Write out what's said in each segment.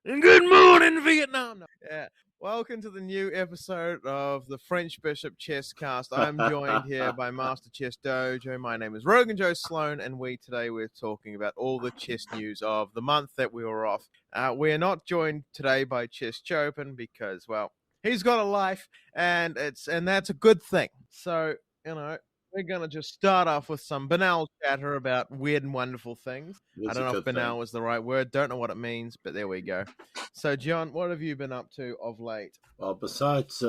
Good morning, Vietnam. No. Yeah. Welcome to the new episode of the French Bishop Chesscast. I'm joined here by Master Chess Dojo. My name is Rogan Joe Sloan, and we're talking about all the chess news of the month that we were off. We are not joined today by Chess Chopin because, well, he's got a life, and that's a good thing. So, we're gonna just start off with some banal chatter about weird and wonderful things. I don't know if banal is the right word. Don't know what it means, but there we go. So, John, what have you been up to of late? Well, besides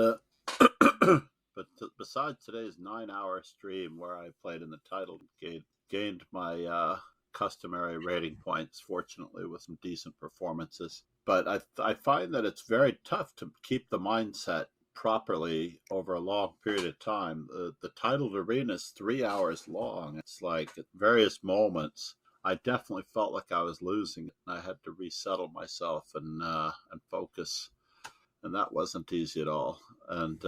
besides today's 9-hour stream where I played in the title, gained my customary rating points, fortunately, with some decent performances. But I find that it's very tough to keep the mindset properly over a long period of time. The titled arena is 3 hours long. It's like at various moments, I definitely felt like I was losing it, and I had to resettle myself and focus. And that wasn't easy at all. And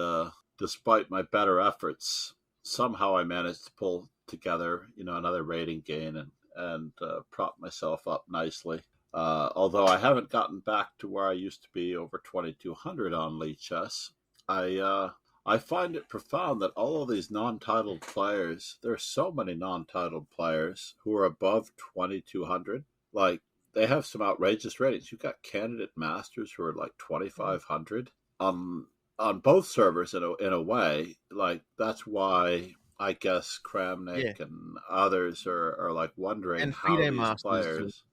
despite my better efforts, somehow I managed to pull together, another rating gain and prop myself up nicely. Although I haven't gotten back to where I used to be over 2,200 on Lee Chess, I find it profound that all of these non-titled players, there are so many non-titled players who are above 2,200. Like, they have some outrageous ratings. You've got candidate masters who are like 2,500 on both servers in a way. Like, that's why I guess Kramnik and others are like wondering And how these masters, players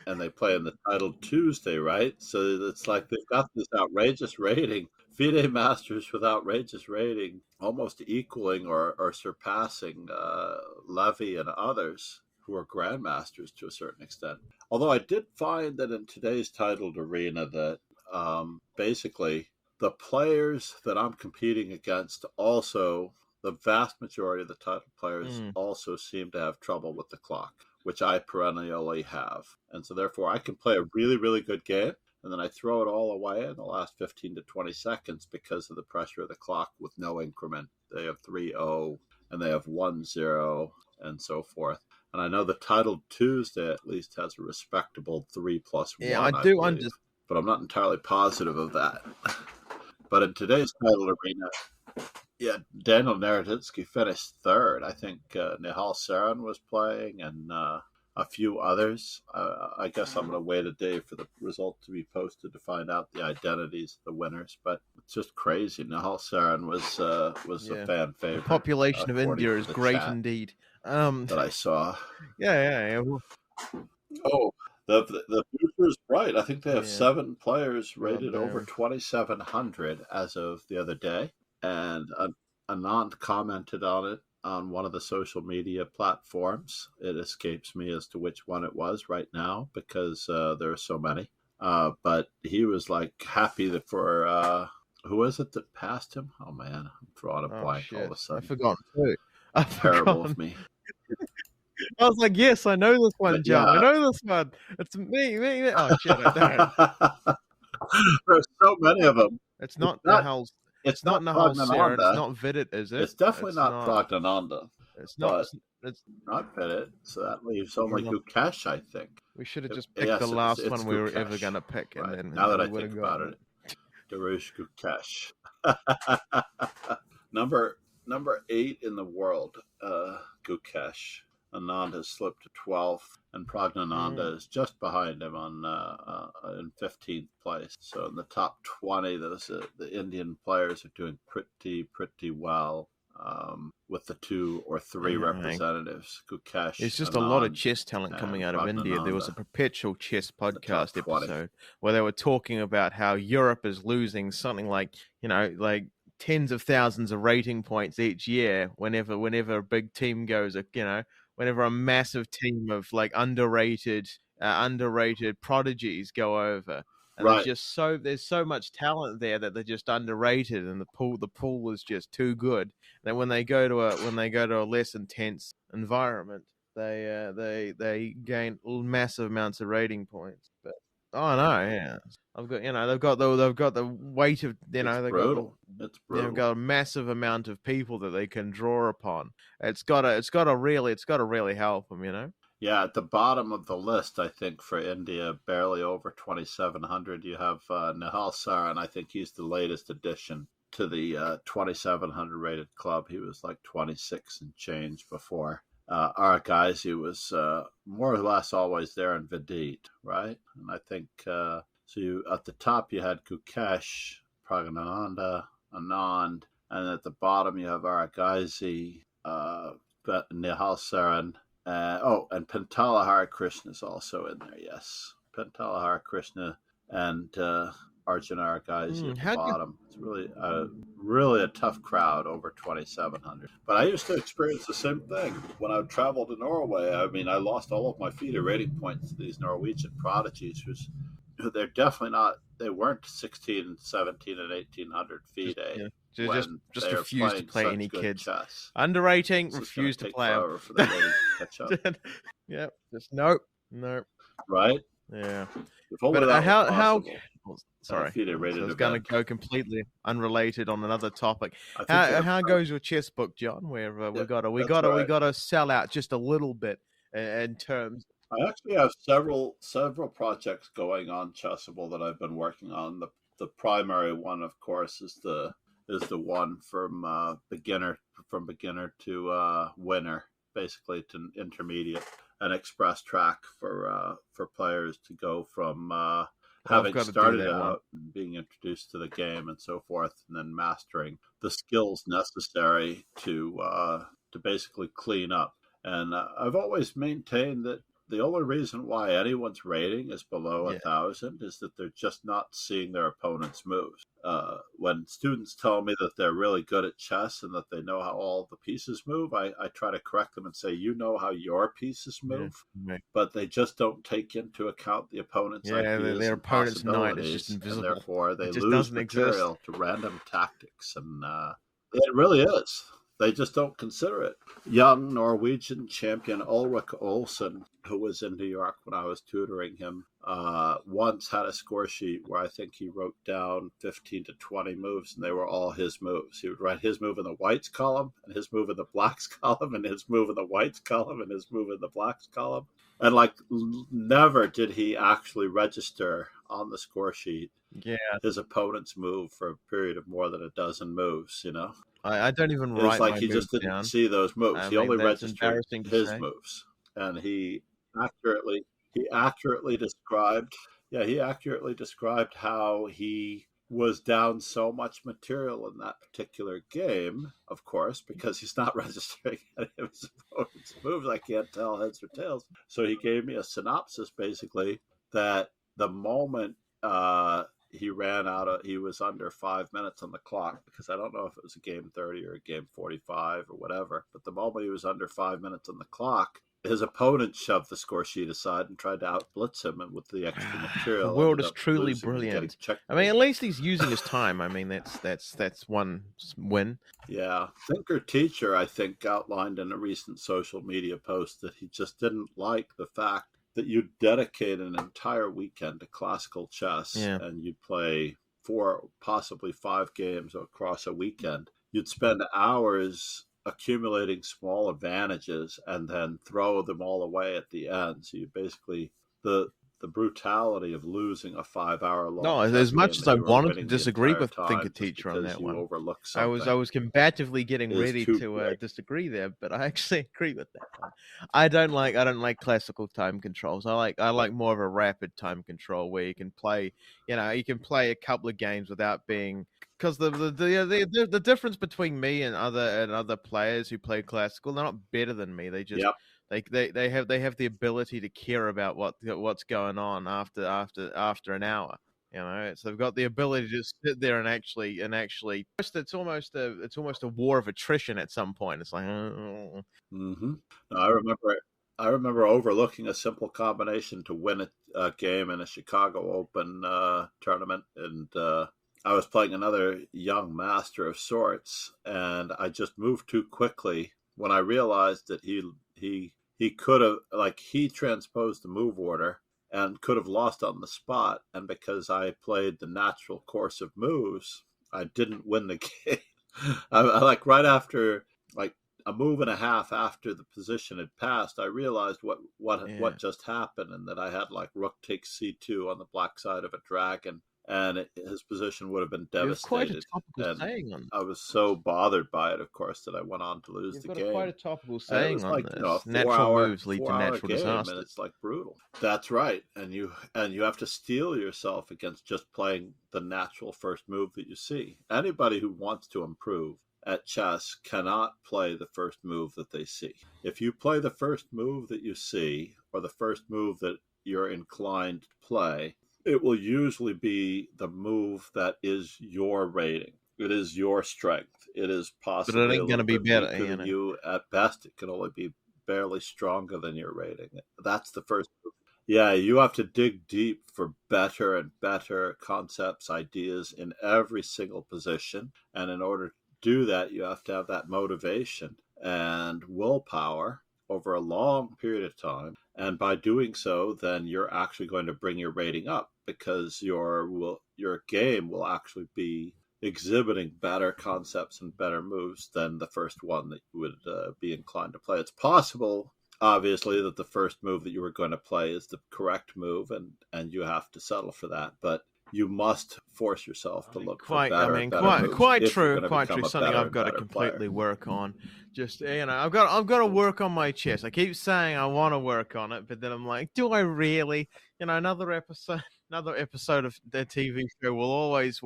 and they play in the title Tuesday, right? So it's like they've got this outrageous rating. FIDE masters with outrageous rating, almost equaling or surpassing Levy and others who are grandmasters to a certain extent. Although I did find that in today's titled arena that basically the players that I'm competing against also, the vast majority of the title players also seem to have trouble with the clock, which I perennially have. And so therefore I can play a really, really good game, and then I throw it all away in the last 15 to 20 seconds because of the pressure of the clock with no increment. They have 3-0 and they have 1-0 and so forth. And I know the titled Tuesday at least has a respectable 3+1. Yeah, I do understand, but I'm not entirely positive of that. But in today's titled arena, yeah, Daniel Naroditsky finished third. I think Nihal Saran was playing and a few others. I guess I'm going to wait a day for the result to be posted to find out the identities of the winners. But it's just crazy. Nihal Saran was a fan favorite. The population of India is great indeed. That I saw. Yeah. Oh, the future is bright. I think they have 7 players rated over 2,700 as of the other day. And Anand commented on it on one of the social media platforms. It escapes me as to which one it was right now because there are so many. But he was like happy that for who was it that passed him? Oh man, I'm drawing a blank all of a sudden. I forgot too. Terrible of me. I was like, yes, I know this one, John. I know this one. It's me. Oh shit, I don't. There's so many of them. It's not Nihal. It's not Nihal Saran. It's not Vidit, is it? It's definitely not Pragnananda. It's not. It's not Vidit. So that leaves only Gukesh, I think. We should have just picked the last one we were ever going to pick, right. and then now that I think about it, Darush Gukesh, number 8 in the world, Gukesh. Anand has slipped to 12th, and Pragnananda is just behind him in 15th place. So in the top 20, the Indian players are doing pretty well with the 2 or 3 representatives. Gukesh. There's just a lot of chess talent coming out of India. There was a Perpetual Chess podcast episode where they were talking about how Europe is losing something like tens of thousands of rating points each year whenever a big team goes, whenever a massive team of like underrated prodigies go over. And there's so much talent there that they're just underrated, and the pool is just too good. That when they go to a less intense environment, they gain massive amounts of rating points. But oh no, yeah, they've got the weight of it's brutal. They've got a massive amount of people that they can draw upon. It's got to really help them, Yeah, at the bottom of the list, I think for India, barely over 2,700, you have Nihal Saran. I think he's the latest addition to the 2,700 rated club. He was like 26 and change before. Our guys, he was more or less always there in Vidit, right? And I think so. At the top, you had Gukesh, Pragananda, Anand, and at the bottom, you have Aragaisi, Nihal Saran, and Pentalahara Krishna is also in there. Yes, Pentalahara Krishna and Arjuna guys at the How do bottom. It's really a tough crowd over 2,700. But I used to experience the same thing when I traveled to Norway. I mean, I lost all of my FIDE rating points to these Norwegian prodigies, they're definitely not. They weren't 16, 17, and 1,800 just FIDE yeah, when just they are refuse to playing play such any good kids chess. under rating? It's just going Refuse to to take play them. forever for the rating to catch up. Yeah, just nope. Right? Yeah, If only but that was how? possible. Oh, sorry, FIDE so I rated was going to event. go completely unrelated on another topic. I think you have. How goes your chess book, John? Where Yeah, that's we right. gotta sell out just a little bit in terms. I actually have several projects going on Chessable that I've been working on. The primary one, of course, is the one from beginner to winner, basically to intermediate, an express track for players to go from Oh, I've having got to do started that one. out and being introduced to the game and so forth, and then mastering the skills necessary to basically clean up. And I've always maintained that the only reason why anyone's rating is below Yeah, 1,000 is that they're just not seeing their opponent's moves. When students tell me that they're really good at chess and that they know how all the pieces move, I try to correct them and say, you know how your pieces yeah, move, yeah. but they just don't take into account the opponent's Yeah, ideas their and opponent's knight is just possibilities, and invisible. therefore they It just lose doesn't exist. material to random tactics. And it really is. They just don't consider it. Young Norwegian champion Ulrich Olsen, who was in New York when I was tutoring him, once had a score sheet where I think he wrote down 15 to 20 moves, and they were all his moves. He would write his move in the whites column, and his move in the blacks column, and his move in the whites column, and his move in the blacks column. And like never did he actually register on the score sheet Yeah, his opponent's move for a period of more than a dozen moves, I don't even It's write like my he just moves didn't down. see those moves. I He mean, only that's registered embarrassing to his say. moves. And accurately he accurately described he accurately described how he was down so much material in that particular game, of course, because he's not registering any of his opponent's moves. I can't tell heads or tails. So he gave me a synopsis basically that the moment he was under 5 minutes on the clock, because I don't know if it was a game 30 or a game 45 or whatever, but the moment he was under 5 minutes on the clock, his opponent shoved the score sheet aside and tried to outblitz him, and with the extra The material world ended is up truly losing and getting brilliant. I mean, checkmated. at least he's using his time. I mean, that's one win. Yeah, Thinker Teacher, I think, outlined in a recent social media post that he just didn't like the fact that you dedicate an entire weekend to classical chess Yeah. and you'd play 4, possibly 5 games across a weekend. You'd spend hours accumulating small advantages and then throw them all away at the end. So you basically, the the brutality of losing a 5 hour No, long as chess much game as and I you were wanted to winning the disagree entire with Thinker time just Teacher on because that you one, overlooked I something was combatively getting is ready too to great. disagree there, but I actually agree with that one. I don't like classical time controls. I like more of a rapid time control where you can play, you can play a couple of games without being, because the difference between me and other players who play classical, they're not better than me. They just Yep. they have the ability to care about what's going on after an hour. So they've got the ability to just sit there and actually. It's almost a war of attrition at some point. It's like, hmm I remember. I remember overlooking a simple combination to win a game in a Chicago Open tournament, and I was playing another young master of sorts, and I just moved too quickly when I realized that he could have, like, he transposed the move order and could have lost on the spot, and because I played the natural course of moves, I didn't win the game. I like right after, like, a move and a half after the position had passed, I realized what just happened, and that I had like rook takes c2 on the black side of a dragon, and his position would have been You have quite a devastated. topical And saying on I was so bothered by it, of course, that I went on to lose You've the got quite a game. topical And it saying was on like, a this. four Natural hour moves lead to 4 hour natural game, and disaster. it's like brutal. That's right. And you have to steel yourself against just playing the natural first move that you see. Anybody who wants to improve at chess cannot play the first move that they see. If you play the first move that you see, or the first move that you're inclined to play, it will usually be the move that is your rating. It is your strength. It is But it possibly a ain't gonna little be bit better, weaker than you. At best, it can only be barely stronger than your rating. That's the first move. Yeah, you have to dig deep for better and better concepts, ideas in every single position. And in order to do that, you have to have that motivation and willpower over a long period of time. And by doing so, then you're actually going to bring your rating up, because your game will actually be exhibiting better concepts and better moves than the first one that you would be inclined to play. It's possible, obviously, that the first move that you were going to play is the correct move, and you have to settle for that. But you must force yourself to look for better and better moves quite if you're true, going to quite become true. a Something better I've and got to better player. completely work on. Just I've got to work on my chess. I keep saying I want to work on it, but then I'm like, do I really? Another episode of the TV show will always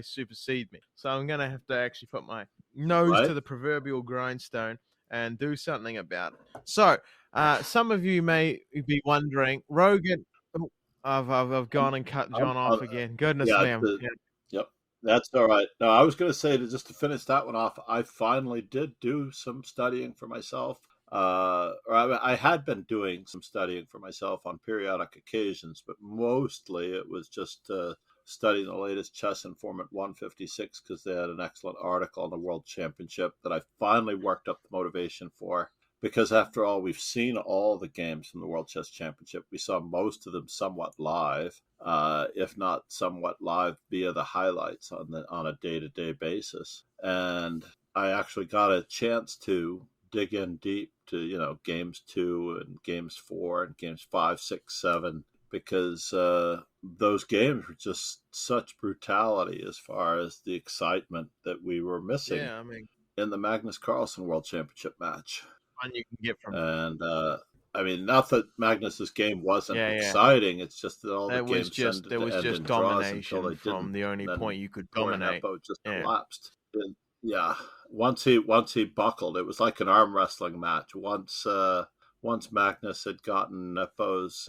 supersede me. So I'm gonna have to actually put my nose Right? to the proverbial grindstone and do something about it. So, some of you may be wondering, Rogan. Oh, I've I'm, gone and cut I'm, John off again. Goodness yeah, me, yep, that's all right. No, I was going to say, just to finish that one off, I finally did do some studying for myself. I had been doing some studying for myself on periodic occasions, but mostly it was just studying the latest Chess Informant 156, because they had an excellent article on the World Championship that I finally worked up the motivation for. Because after all, we've seen all the games from the World Chess Championship. We saw most of them somewhat live, if not somewhat live via the highlights on a day-to-day basis. And I actually got a chance to dig in deep to games 2 and games 4 and games 5, 6, 7, because those games were just such brutality as far as the excitement that we were missing. Yeah, I mean, in the Magnus Carlsen World Championship match. fun you can get from And I mean, not that Magnus's game wasn't yeah. exciting. It's just that all the It was games just tended to end in draws until domination they from didn't. the only And then point you could poor dominate. Nepo just Yeah. collapsed. And yeah, once he buckled, it was like an arm wrestling match. Once Magnus had gotten Nepo's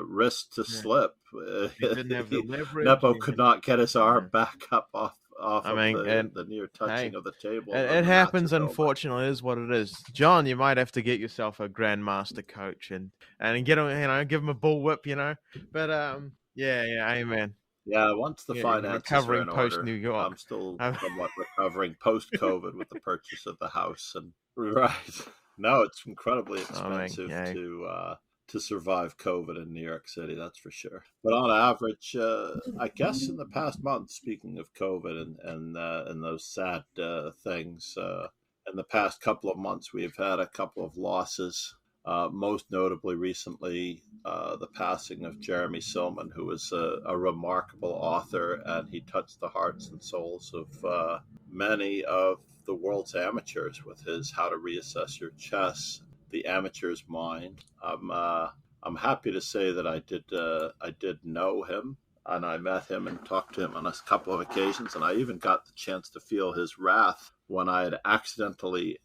wrist to slip, He didn't have the leverage. Nepo could not get his arm back up off I mean, the near touching of the table. It happens, unfortunately. It is what it is. John, you might have to get yourself a grandmaster coach and get him, give him a bullwhip, But yeah, amen. Yeah, once the finances recovering are in post order, New York. I'm still somewhat recovering post-COVID with the purchase of the house. And right, no, it's incredibly expensive to survive COVID in New York City, that's for sure. But on average, I guess in the past month, speaking of COVID and those sad things, in the past couple of months, we've had a couple of losses. Most notably recently, the passing of Jeremy Silman, who was a remarkable author, and he touched the hearts and souls of many of the world's amateurs with his How to Reassess Your Chess, the Amateur's Mind. I'm happy to say that I did know him, and I met him and talked to him on a couple of occasions, and I even got the chance to feel his wrath when I had accidentally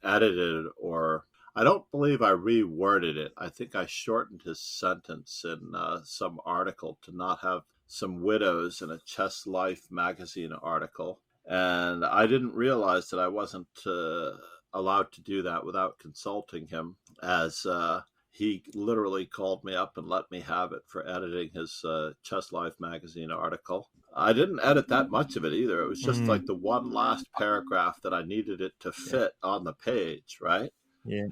edited, or I don't believe I reworded it. I think I shortened his sentence in some article to not have some widows in a Chess Life magazine article. And I didn't realize that I wasn't allowed to do that without consulting him, as he literally called me up and let me have it for editing his Chess Life magazine article. I didn't edit that much of it either. It was just like the one last paragraph that I needed it to fit on the page, right? Yeah.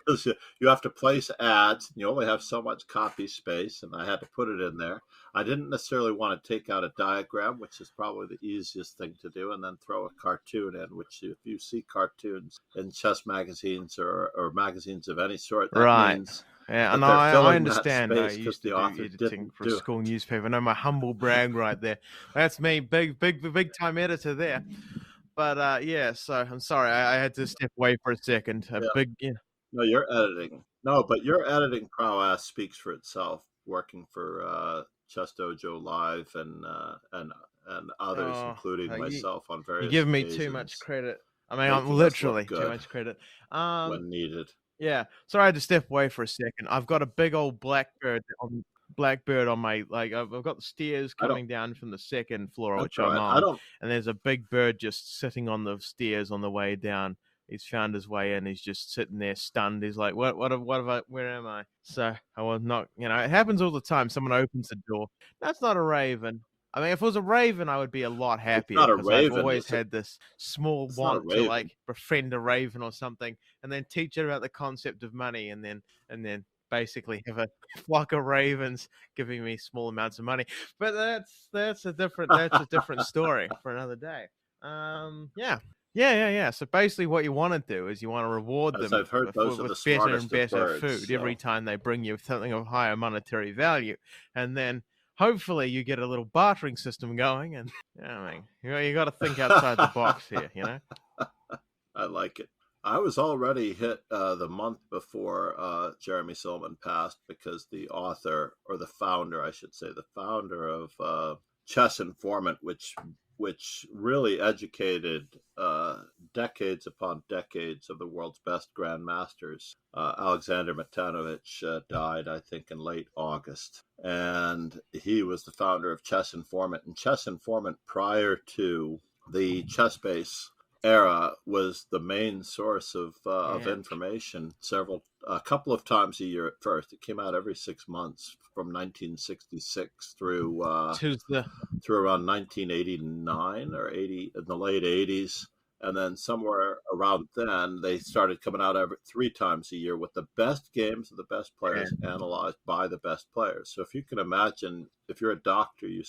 because you have to place ads and you only have so much copy space, and I had to put it in there. I didn't necessarily want to take out a diagram, which is probably the easiest thing to do, and then throw a cartoon in, which if you see cartoons in chess magazines or magazines of any sort, that Right. means Yeah, that and they're I filling that understand. I space because used to the do author editing didn't for a do school it. newspaper. I know my humble brag right there. That's me, big time editor there. But yeah, so I'm sorry, I had to step away for a second. A Yeah. big, yeah. No, your editing. No, but your editing prowess speaks for itself. Working for Chess Dojo Live and others, Oh, including you myself, on you various give me too much occasions, credit. I mean, I'm making us look literally too good much credit. Um, when needed. Yeah, sorry I had to step away for a second. I've got a big old blackbird on my like. I've got the stairs I don't. coming down from the second floor, That's which all I'm right. I on, don't. and there's a big bird just sitting on the stairs on the way down. He's found his way in. He's just sitting there stunned. He's like, what have I? Where am I?" So I was not. It happens all the time. Someone opens the door. That's not a raven. I mean, if it was a raven, I would be a lot It's happier not a because I've raven, always is it? had this small It's not a want to raven. like befriend a raven or something, and then teach it about the concept of money, and then basically have a flock of ravens giving me small amounts of money. But that's a different story for another day. Yeah. Yeah. So basically, what you want to do is you want to reward As them I've heard, those are with the better and smartest of better birds. food every So time they bring you something of higher monetary value, and then hopefully you get a little bartering system going. And I mean, you got to think outside the box here. I like it. I was already hit the month before Jeremy Silman passed because the author, or the founder, I should say, the founder of Chess Informant, which really educated decades upon decades of the world's best grandmasters. Alexander Matanovich died, I think, in late August, and he was the founder of Chess Informant. And Chess Informant, prior to the ChessBase era, was the main source of Yeah. information. A couple of times a year at first. It came out every 6 months from 1966 Tis the through around 1989 or 80, in the late 80s. And then somewhere around then, they started coming out every 3 times a year with the best games of the best yeah. players analyzed by the best players. So if you can imagine, if you're a doctor, you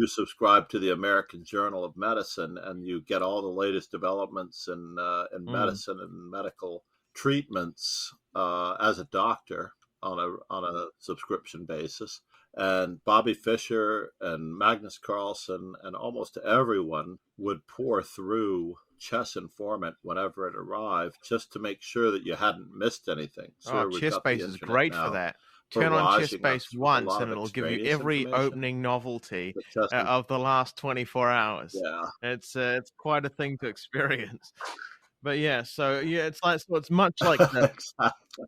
subscribe to the American Journal of Medicine, and you get all the latest developments in Mm. medicine and medical treatments as a doctor on a subscription basis. And Bobby Fischer and Magnus Carlsen and almost everyone would pour through Chess Informant whenever it arrived, just to make sure that you hadn't missed anything. Oh, Sure, we've got the ChessBase is internet great for now that. Turn on barraging ChessBase us with a once lot and of it'll give you extraneous every information. opening novelty But Chess, of the last 24 hours. yeah, It's quite a thing to experience. But yeah, so yeah, it's much like the exactly.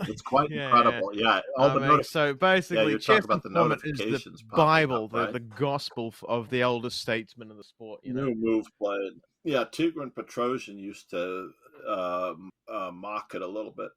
It's quite yeah. incredible. Yeah, all I the mean, notif- so Yeah, basically, you're talking Chess about the Informant is the notifications popping up, Bible, the right? the gospel of the oldest statesman of the sport. New move played. Yeah, Tigran Petrosian used to mock it a little bit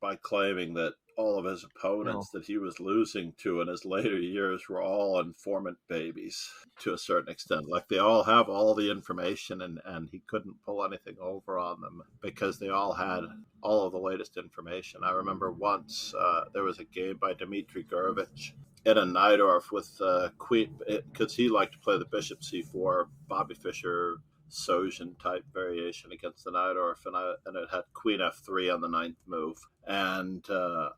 by claiming that all of his Oh, opponents that he was losing to in his later years were all informant babies to a certain extent. Like, they all have all the information, and he couldn't pull anything over on them because they all had all of the latest information. I remember once there was a game by Dmitry Gurevich in a Najdorf with queen, because he liked to play the bishop c4, Bobby Fischer Sojin type variation against the Najdorf, and it had Queen F3 on the ninth move. And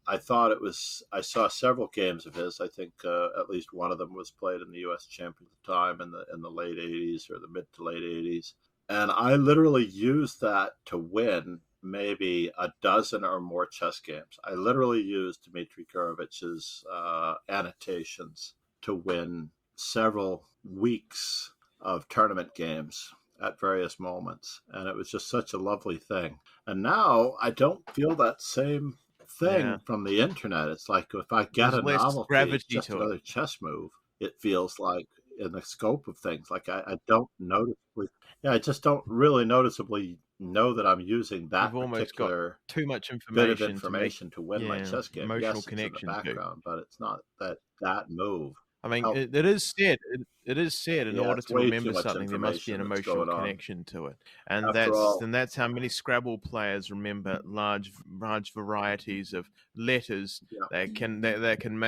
I saw several games of his. I think at least one of them was played in the U.S. Championship at the time in the late '80s or the mid to late '80s. And I literally used that to win maybe a dozen or more chess games. I literally used Dmitry Gurevich's annotations to win several weeks of tournament games at various moments. And it was just such a lovely thing. And now I don't feel that same yeah. thing from the internet. It's like, if I get There's a less novelty, it's gravity just to it. another chess move. It feels like, in the scope of things. Like, I don't noticeably, yeah, I just don't really noticeably know that I'm using You've that almost got particular too much bit of information to make information to win my chess game. emotional Yes, it's in the connection to. background, but it's not that move. I mean, How it is said. It is said in Yeah, order it's to way too remember much something, there must be an information that's emotional going on. connection to it, and After that's all, how many Scrabble players remember large varieties of letters yeah, that can make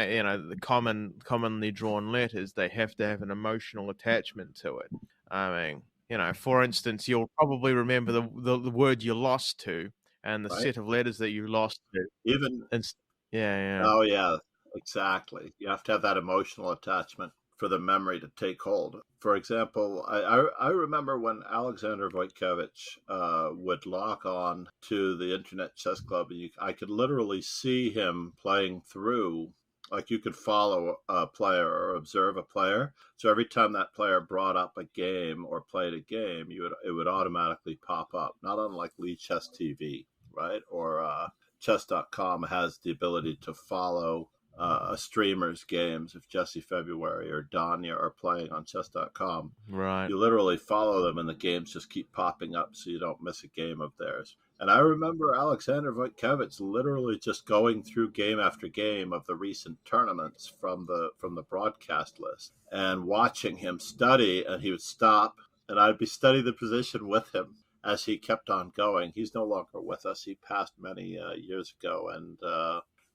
the commonly drawn letters. They have to have an emotional attachment to it. I mean, for instance, you'll probably remember the word you lost to and the right? set of letters that you lost to. Even And yeah, Oh yeah, exactly. You have to have that emotional attachment for the memory to take hold. For example, I remember when Alexander Wojtkiewicz would log on to the Internet Chess Club, and I could literally see him playing through. Like you could follow a player or observe a player. So every time that player brought up a game or played a game, it would automatically pop up. Not unlike Lee Chess TV, right? Or chess.com has the ability to follow a streamer's games. If Jesse February or Danya are playing on chess.com, right. you literally follow them and the games just keep popping up so you don't miss a game of theirs. And I remember Alexander Wojtkiewicz literally just going through game after game of the recent tournaments from the broadcast list and watching him study, and he would stop and I'd be studying the position with him as he kept on going. He's no longer with us. He passed many years ago,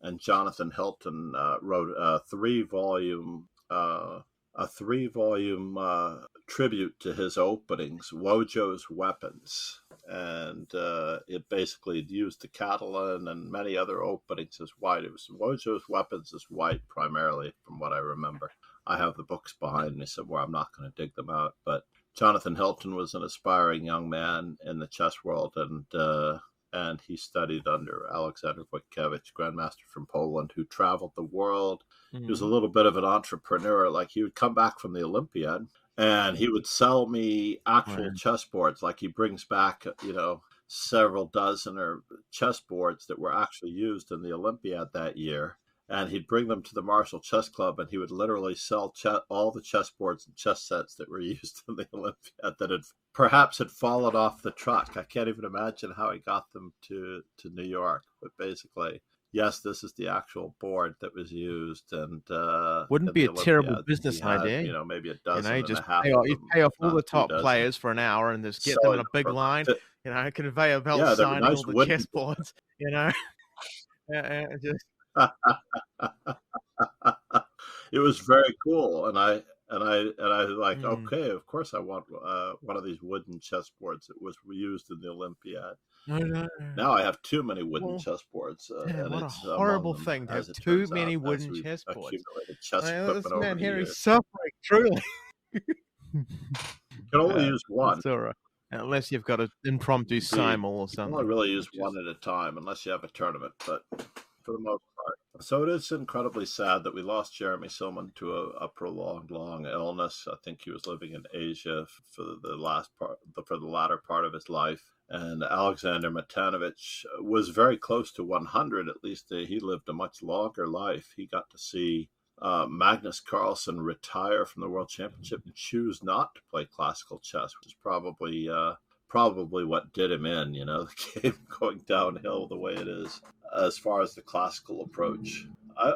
and Jonathan Hilton wrote a 3 volume tribute to his openings, Wojo's Weapons, and it basically used the Catalan and many other openings as white. It was Wojo's Weapons is white primarily, from what I remember. I have the books behind me somewhere. I'm not going to dig them out, but Jonathan Hilton was an aspiring young man in the chess world, and he studied under Alexander Wojtkiewicz, grandmaster from Poland, who traveled the world. He was a little bit of an entrepreneur. Like he would come back from the Olympiad, and he would sell me actual Right. chessboards. Like he brings back, several dozen or chessboards that were actually used in the Olympiad that year, and he'd bring them to the Marshall Chess Club, and he would literally sell all the chessboards and chess sets that were used in the Olympiad that had fallen off the truck. I can't even imagine how he got them to New York, but basically, yes, this is the actual board that was used, and Wouldn't in be the a terrible Olympiad, he business had idea. maybe a You dozen and a just half of you them, pay if off all not the a few top dozen, players for an hour and just get them in selling a them big for line. about Conveyor belt yeah, they were signing nice all the wooden. chessboards. Just It was very cool, and I was like, mm. okay, of course I want one of these wooden chessboards that was used in the Olympiad. I know. Now I have too many wooden Well, chessboards, man, and what a it's among horrible them, thing to as have it too turns many out, as wooden we've chessboards. accumulated chess I mean, this equipment over man the here is years. suffering truly. You can only use one. It's all right. Unless you've got an impromptu Indeed. simul or You can only something, really use which one is at a time unless you have a tournament, but for the most part. So it is incredibly sad that we lost Jeremy Silman to a prolonged, long illness. I think he was living in Asia for for the latter part of his life. And Alexander Matanovich was very close to 100. At least he lived a much longer life. He got to see Magnus Carlsen retire from the World Championship and choose not to play classical chess, which is probably what did him in, the game going downhill the way it is as far as the classical approach.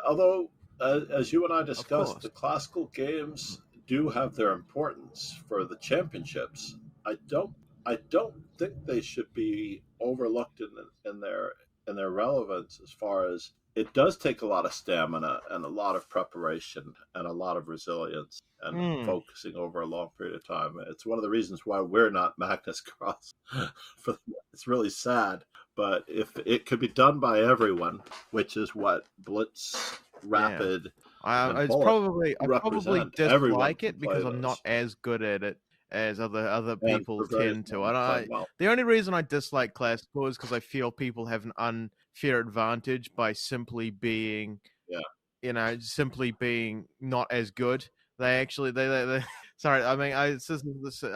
Although, as you and I of discussed, course. the classical games do have their importance for the championships. I don't, I don't think they should be overlooked in their relevance, as far as it does take a lot of stamina and a lot of preparation and a lot of resilience and Mm, focusing over a long period of time. It's one of the reasons why we're not Magnus Carlsen. It's really sad, but if it could be done by everyone, which is what Blitz, yeah. Rapid, and I probably represent, everyone dislike can it because play I'm not those, as good at it as other and people for very tend to. small And playing well. the only reason I dislike classical is because I feel people have an unfair advantage by simply being Yeah, simply being not as good. They actually they sorry, I mean I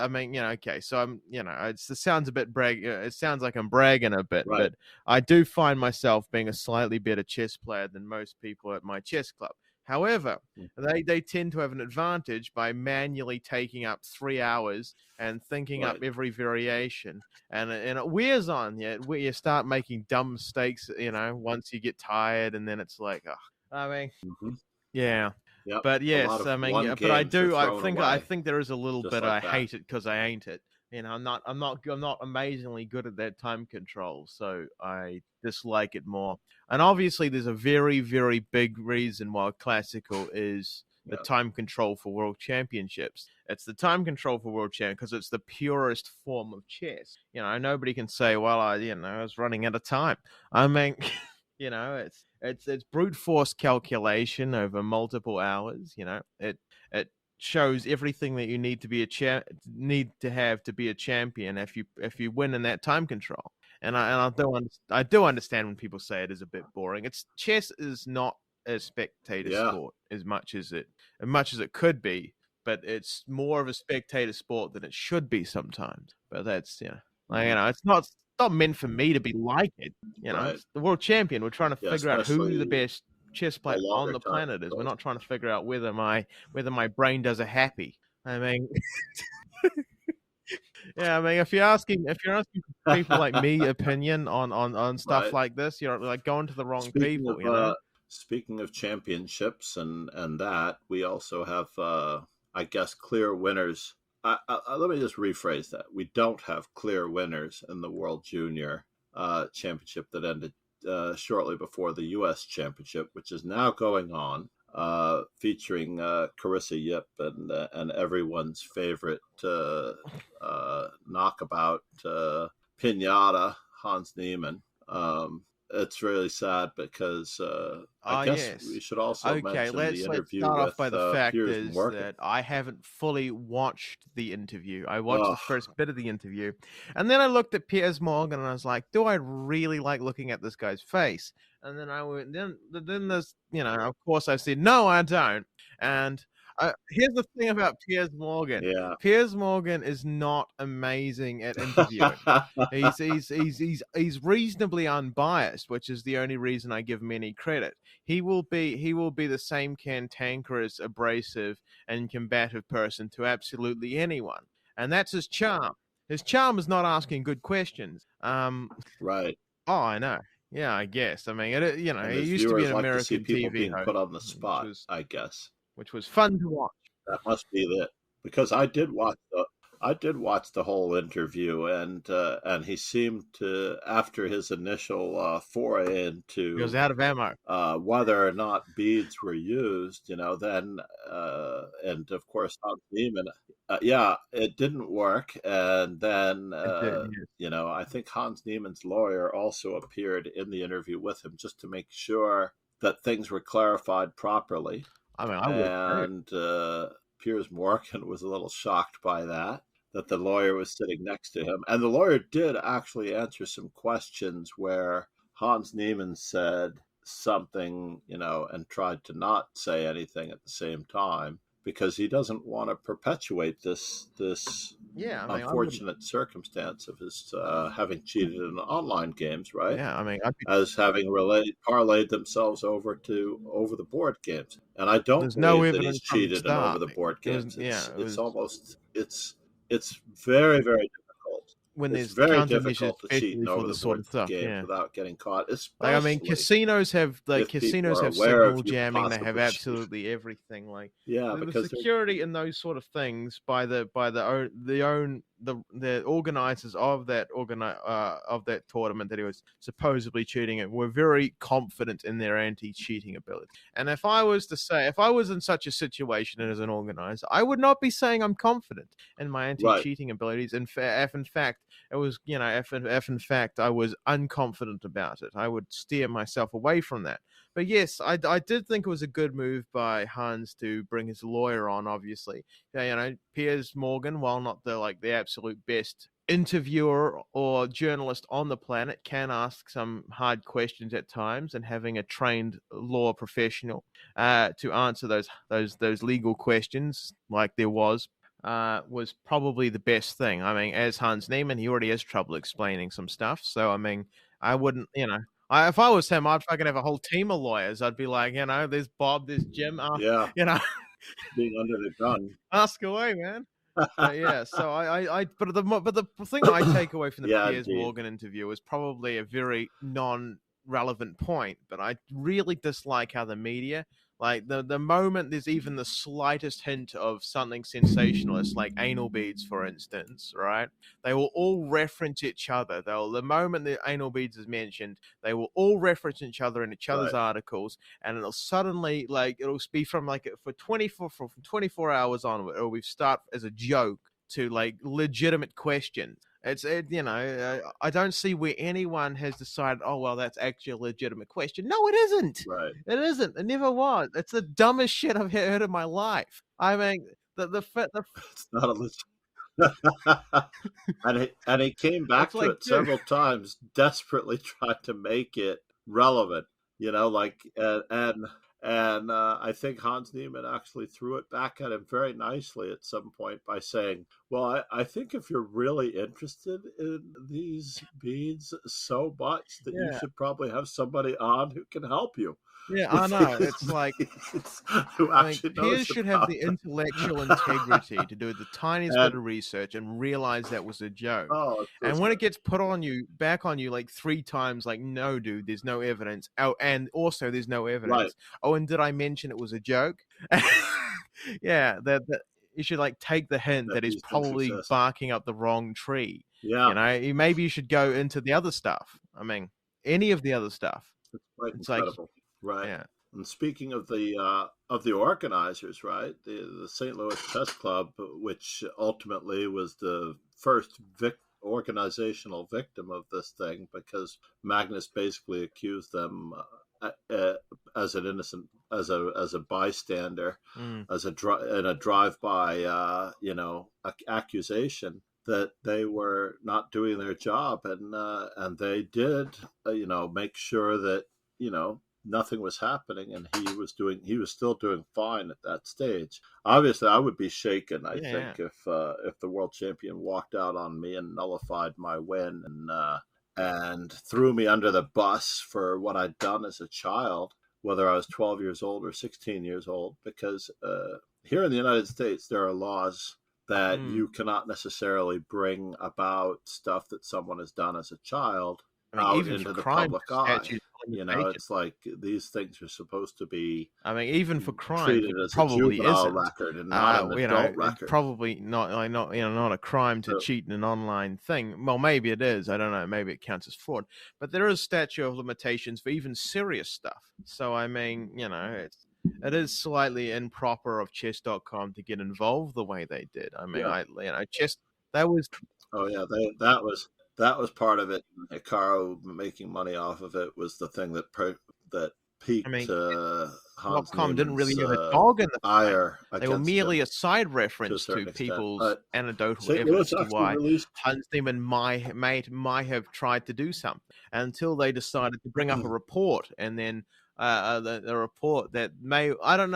mean, okay, so it sounds a bit it sounds like I'm bragging a bit, right. but I do find myself being a slightly better chess player than most people at my chess club. However, they tend to have an advantage by manually taking up 3 hours and thinking up Right. every variation, and it wears on you. Where you start making dumb mistakes, once you get tired, and then it's like, oh, I mean, Hmm. yeah. Yep. But A lot yes, of I mean, won yeah, but I games are do. thrown I away think there is a little just bit. like I that. hate it because I ain't it. You know, I'm not amazingly good at that time control, so I dislike it more. And obviously, there's a very, very big reason why classical is the Yeah. time control for world championships. It's the time control for world champ because it's the purest form of chess. You know, nobody can say, "Well, I was running out of time." I mean, you know, it's brute force calculation over multiple hours. You know, it shows everything that you need to be need to have to be a champion if you win in that time control. I do understand when people say it is a bit boring. It's chess is not a spectator Yeah. sport as much as it could be, but it's more of a spectator sport than it should be sometimes. But that's Mhm. it's not meant for me to be like it. You know, Right. it's the world champion. We're trying to Yeah. figure out who the Especially best chess the player on longer the time planet is. We're goes. not trying to figure out whether my brain does a happy. I mean, yeah, I mean, if you're asking people like me opinion on stuff Right. like this, you're like going to the wrong Speaking people. of You know. speaking of championships and that, we also have I guess clear winners. Let me just rephrase that. We don't have clear winners in the World Junior Championship that ended shortly before the U.S. Championship, which is now going on, featuring Carissa Yip and everyone's favorite knockabout pinata Hans Niemann. It's really sad because I Ah, guess we yes. should also Okay, mention the let's interview start off with by the fact Piers is Morgan. that I haven't fully watched the interview. I watched the Oh, first bit of the interview, and then I looked at Piers Morgan and I was like, "Do I really like looking at this guy's face?" And then I went, then there's, of course I said, "No, I don't." And here's the thing about Piers Morgan. yeah. Piers Morgan is not amazing at interviewing. He's reasonably unbiased, which is the only reason I give him any credit. He will be the same cantankerous, abrasive, and combative person to absolutely anyone, and that's his charm. His charm is not asking good questions. Right. Oh, I know. Yeah, I guess. I mean, And he his used to be viewers an like to see American people TV being host, put on the which spot, was I guess. fun to watch. That must be it. Because I did watch the whole interview, and he seemed to, after his initial foray He was into out of ammo. whether or not beads were used, then and of course Hans Niemann, yeah, it didn't work, and then It did. Yes. I think Hans Niemann's lawyer also appeared in the interview with him just to make sure that things were clarified properly, I mean, I would too. and Piers Morgan was a little shocked by that the lawyer was sitting next to him, and the lawyer did actually answer some questions where Hans Niemann said something, and tried to not say anything at the same time because he doesn't want to perpetuate this Yeah, I mean, I wouldn't. unfortunate circumstance of his having cheated in online games, right? Yeah, I mean, I'd be. As having parlayed themselves over the board games. And I don't There's no believe that he's evidence from the cheated in over start. the board It was, games. yeah, it It's was almost it's very, very difficult. when It's there's very countermeasures, difficult to cheat especially in for over this the sort board of stuff. games Yeah. without getting caught, Like, I mean, especially if people casinos are have aware of signal you jamming. They have possibly cheating. absolutely everything. Like Yeah, the because security and those sort of things by the organizers of of that tournament that he was supposedly cheating in were very confident in their anti-cheating ability. And if I was in such a situation as an organizer, I would not be saying I'm confident in my right, anti-cheating abilities. If in fact it was, if in fact I was unconfident about it, I would steer myself away from that. But yes, I did think it was a good move by Hans to bring his lawyer on. Obviously, yeah, Piers Morgan, while not the absolute best interviewer or journalist on the planet, can ask some hard questions at times, and having a trained law professional to answer those legal questions like there was probably the best thing. I mean, as Hans Niemann, he already has trouble explaining some stuff. So, I mean, I wouldn't, if I was him, I'd fucking have a whole team of lawyers. I'd be like, there's Bob, there's Jim, yeah, you know, being under the gun. ask away, man. But yeah, so but the thing I take away from the Yeah, Piers indeed. Morgan interview is probably a very non-relevant point, but I really dislike how the media Like the moment there's even the slightest hint of something sensationalist, like anal beads, for instance, right? They will all reference each other. The moment the anal beads is mentioned, they will all reference each other in each other's Right. articles, and it'll suddenly it'll be from for 24 hours onward. It'll be start as a joke to like legitimate questions. I don't see where anyone has decided, oh well, that's actually a legitimate question. No, it isn't. Right. It isn't. It never was. It's the dumbest shit I've heard in my life. I mean, the It's not a and he came it's back to like, it dude, several times, desperately trying to make it relevant. Like I think Hans Niemann actually threw it back at him very nicely at some point by saying, "Well, I think if you're really interested in these beads so much that you yeah, should probably have somebody on who can help you yeah, I with know. these It's like, beads, who I mean, actually peers knows should have about the them." intellectual integrity to do the tiniest bit And of research and realize that was a joke. oh, it's so And when it sad. gets put on you, back on you like three times, like, no, dude, there's no evidence. Oh, and also there's no Right. evidence. Oh, and did I mention it was a joke? Yeah, that you should like take the hint That that he's these things probably exist. barking up the wrong tree. Yeah, Maybe you should go into the other stuff. I mean, any of the other stuff. it's quite It's like, incredible. Right. yeah. And speaking of the organizers, right? The St. Louis Chess Club, which ultimately was the first organizational victim of this thing, because Magnus basically accused them as an innocent, as a bystander, Mm. in a drive-by, accusation that they were not doing their job, and they did, make sure that nothing was happening, and he was still doing fine at that stage. Obviously, I would be shaken, I Yeah. think, if the world champion walked out on me and nullified my win, and threw me under the bus for what I'd done as a child, whether I was 12 years old or 16 years old, because here in the United States there are laws that Mm. you cannot necessarily bring about stuff that someone has done as a child I mean, out even for into the crime, public eye. statute of limitation. It's like these things are supposed to be I mean, even for crimes, treated it as a probably juvenile isn't. record and not an adult It's record. probably not a crime to So, cheat in an online thing. Well, maybe it is. I don't know. Maybe it counts as fraud. But there is statute of limitations for even serious stuff. So I mean, it is slightly improper of chess.com to get involved the way they did. I mean, yeah. chess that was. Oh yeah, that was part of it. Hikaru making money off of it was the thing that I piqued mean, Hans com didn't Niemann's really have a dog in the fight. ire They were against merely him a side to a reference to certain extent. people's But anecdotal St. evidence Louis to actually why released. Hans Niemann might have tried to do something until they decided to bring up a report, and then the report that I don't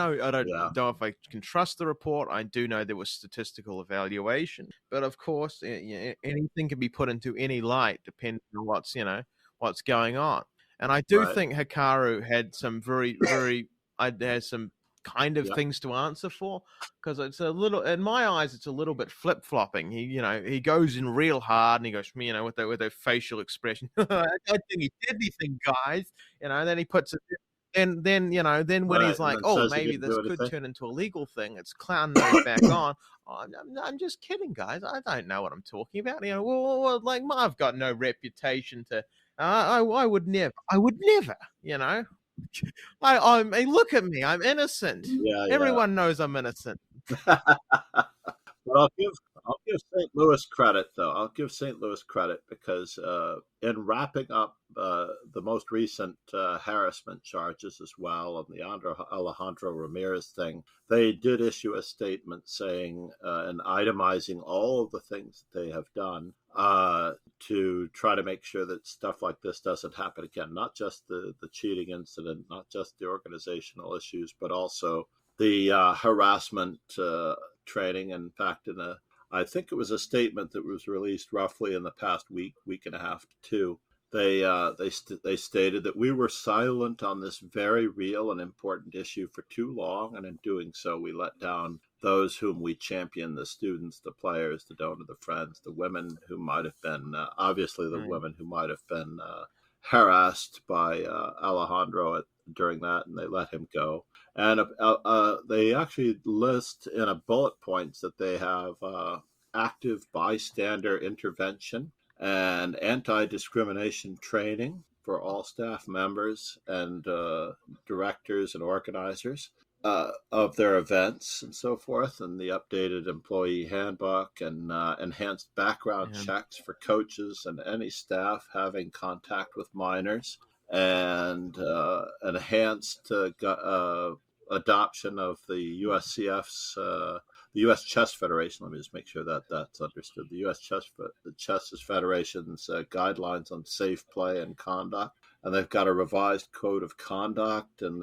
Yeah, know if I can trust the report. I do know there was statistical evaluation, but of course, anything can be put into any light depending on what's going on. And I do right. think Hikaru had some very, very, has some kind of Yeah. things to answer for, because it's a little, in my eyes, it's a little bit flip flopping. He goes in real hard and he goes, with a facial expression. I don't think he did anything, guys. Then he puts it. Then when Right. he's And like, then "Oh, says he maybe didn't this do could anything. turn into a legal thing," it's clown nose back on. Oh, I'm just kidding, guys. I don't know what I'm talking about. Like I've got no reputation to. I would never. I would never. You know. I look at me. I'm innocent. Yeah, yeah. Everyone knows I'm innocent. But I'll give St. Louis credit, though. I'll give St. Louis credit because in wrapping up the most recent harassment charges as well on the Alejandro Ramirez thing, they did issue a statement saying and itemizing all of the things that they have done to try to make sure that stuff like this doesn't happen again. Not just the cheating incident, not just the organizational issues, but also the harassment training. In fact, I think it was a statement that was released roughly in the past week and a half to two. They stated that we were silent on this very real and important issue for too long, and in doing so, we let down those whom we champion: the students, the players, the donor, the friends, the women who might have been obviously the Mm. women who might have been harassed by Alejandro during that, and they let him go. And they actually list in a bullet points that they have active bystander intervention and anti-discrimination training for all staff members and directors and organizers of their events and so forth, and the updated employee handbook and enhanced background checks for coaches and any staff having contact with minors, and enhanced adoption of the USCF's the U.S. Chess Federation. Let me just make sure that that's understood. The U.S. Chess Federation's guidelines on safe play and conduct, and they've got a revised code of conduct, and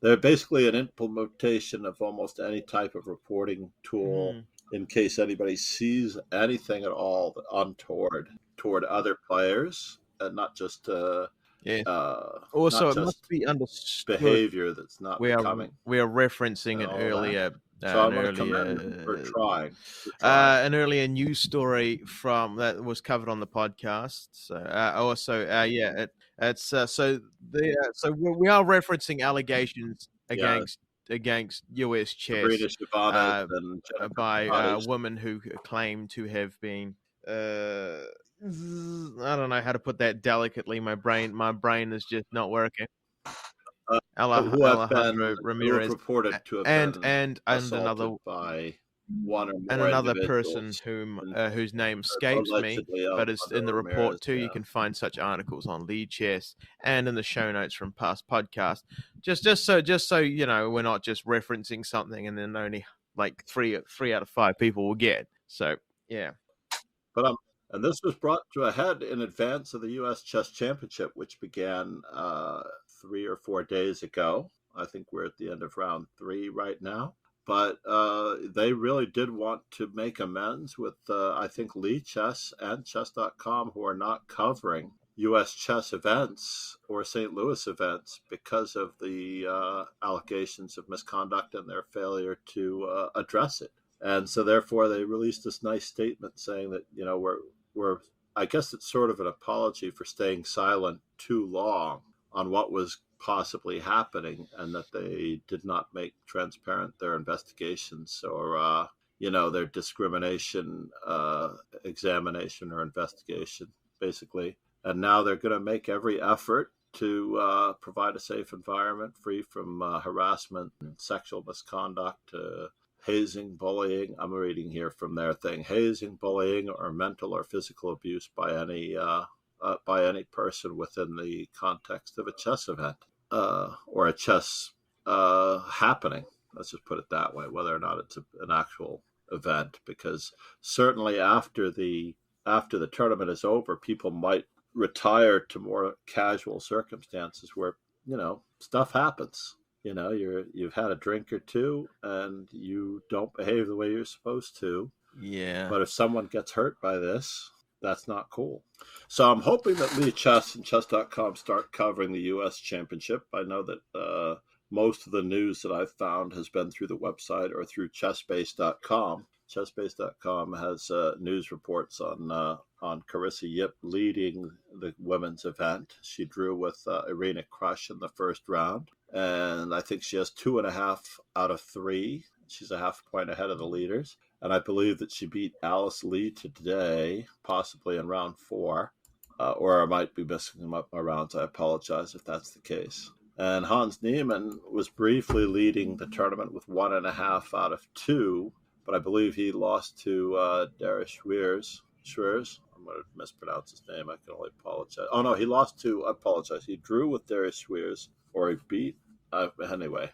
they're basically an implementation of almost any type of reporting tool in case anybody sees anything at all untoward toward other players, and not just also, not it must just be understood behavior that's not becoming. we are referencing an earlier an earlier news story from that was covered on the podcast. So so we are referencing allegations against US chess by women who claim to have been I don't know how to put that delicately. My brain is just not working. Alejandro Ramirez, who have reported to have been another by one or more and another person whose name escapes me, but it's in the report too. You can find such articles on Lead Chess and in the show notes from past podcasts. Just so you know, we're not just referencing something and then only like three out of 5 people will get. So yeah. But and this was brought to a head in advance of the U.S. Chess Championship, which began 3 or 4 days ago. I think we're at the end of round 3 right now. But they really did want to make amends with, I think, Lead Chess and Chess.com, who are not covering U.S. chess events or St. Louis events because of the allegations of misconduct and their failure to address it. And so, therefore, they released this nice statement saying that, you know, we're I guess it's sort of an apology for staying silent too long on what was possibly happening, and that they did not make transparent their investigations or, their discrimination examination or investigation, basically. And now they're going to make every effort to provide a safe environment free from harassment and sexual misconduct, hazing, bullying. I'm reading here from their thing: hazing, bullying, or mental or physical abuse by any person within the context of a chess event or a chess happening. Let's just put it that way, whether or not it's an actual event, because certainly after the tournament is over, people might retire to more casual circumstances where, stuff happens. You've had a drink or two and you don't behave the way you're supposed to. Yeah. But if someone gets hurt by this, that's not cool. So I'm hoping that Lead Chess and Chess.com start covering the U.S. Championship. I know that most of the news that I've found has been through the website or through chessbase.com. Chessbase.com has news reports on Carissa Yip leading the women's event. She drew with Irina Krush in the first round, and I think she has 2.5 out of 3. She's a half point ahead of the leaders, and I believe that she beat Alice Lee today, possibly in round 4, or I might be missing up my rounds. I apologize if that's the case. And Hans Niemann was briefly leading the tournament with 1.5 out of 2, but I believe he lost to Darius Schweers. I'm going to mispronounce his name. I can only apologize. Oh, no, he lost to, I apologize. He drew with Darius Schweers, or he beat. Anyway,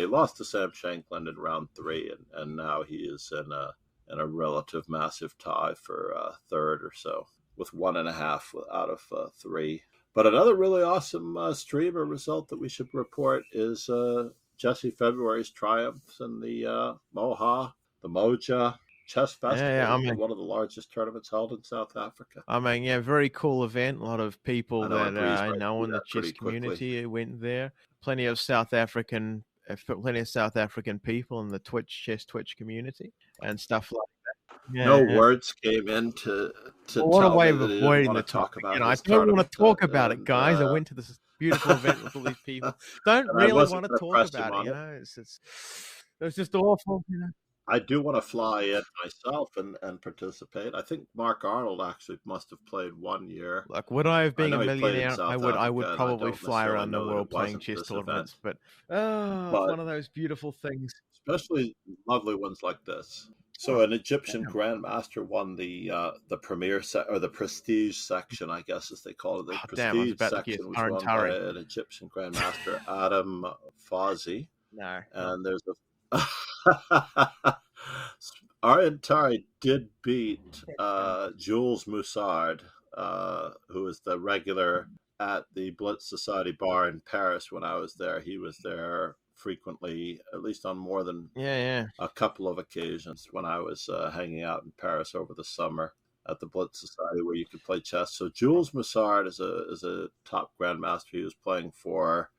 he lost to Sam Shankland in round 3, and now he is in a relative massive tie for third or so, with 1.5 out of 3. But another really awesome streamer result that we should report is Jesse February's triumphs in the the Moja Chess Festival, one of the largest tournaments held in South Africa. Very cool event. A lot of people that I know in the chess community went there. Plenty of South African people in the Twitch community and stuff like that. Yeah, no words came in to what tell a way me of avoiding the talk about I don't want to talk about it, guys. I went to this beautiful event with all these people. Don't And I really wasn't want to going to talk press him about it. on You it. know, it's just awful. You know. I do want to fly in myself and participate. I think Mark Arnold actually must have played 1 year. Like, would I have I been a know he played in millionaire? I South would Africa, and I probably don't fly necessarily around the know that world it playing wasn't chess this event, tournaments. But it's but one of those beautiful things. especially lovely ones like this. Oh, So an Egyptian damn. grandmaster won the premier or the prestige section, I guess as they call it. The Oh, damn, I was prestige about to guess section was Aaron won by Tari. an Egyptian grandmaster, Adam Fawzi, No. and there's a Ariantari did beat Jules Moussard, who is the regular at the Blitz Society bar in Paris when I was there. He was there frequently, at least on more than Yeah. a couple of occasions when I was hanging out in Paris over the summer at the Blitz Society where you could play chess. So Jules Moussard is a top grandmaster. He was playing for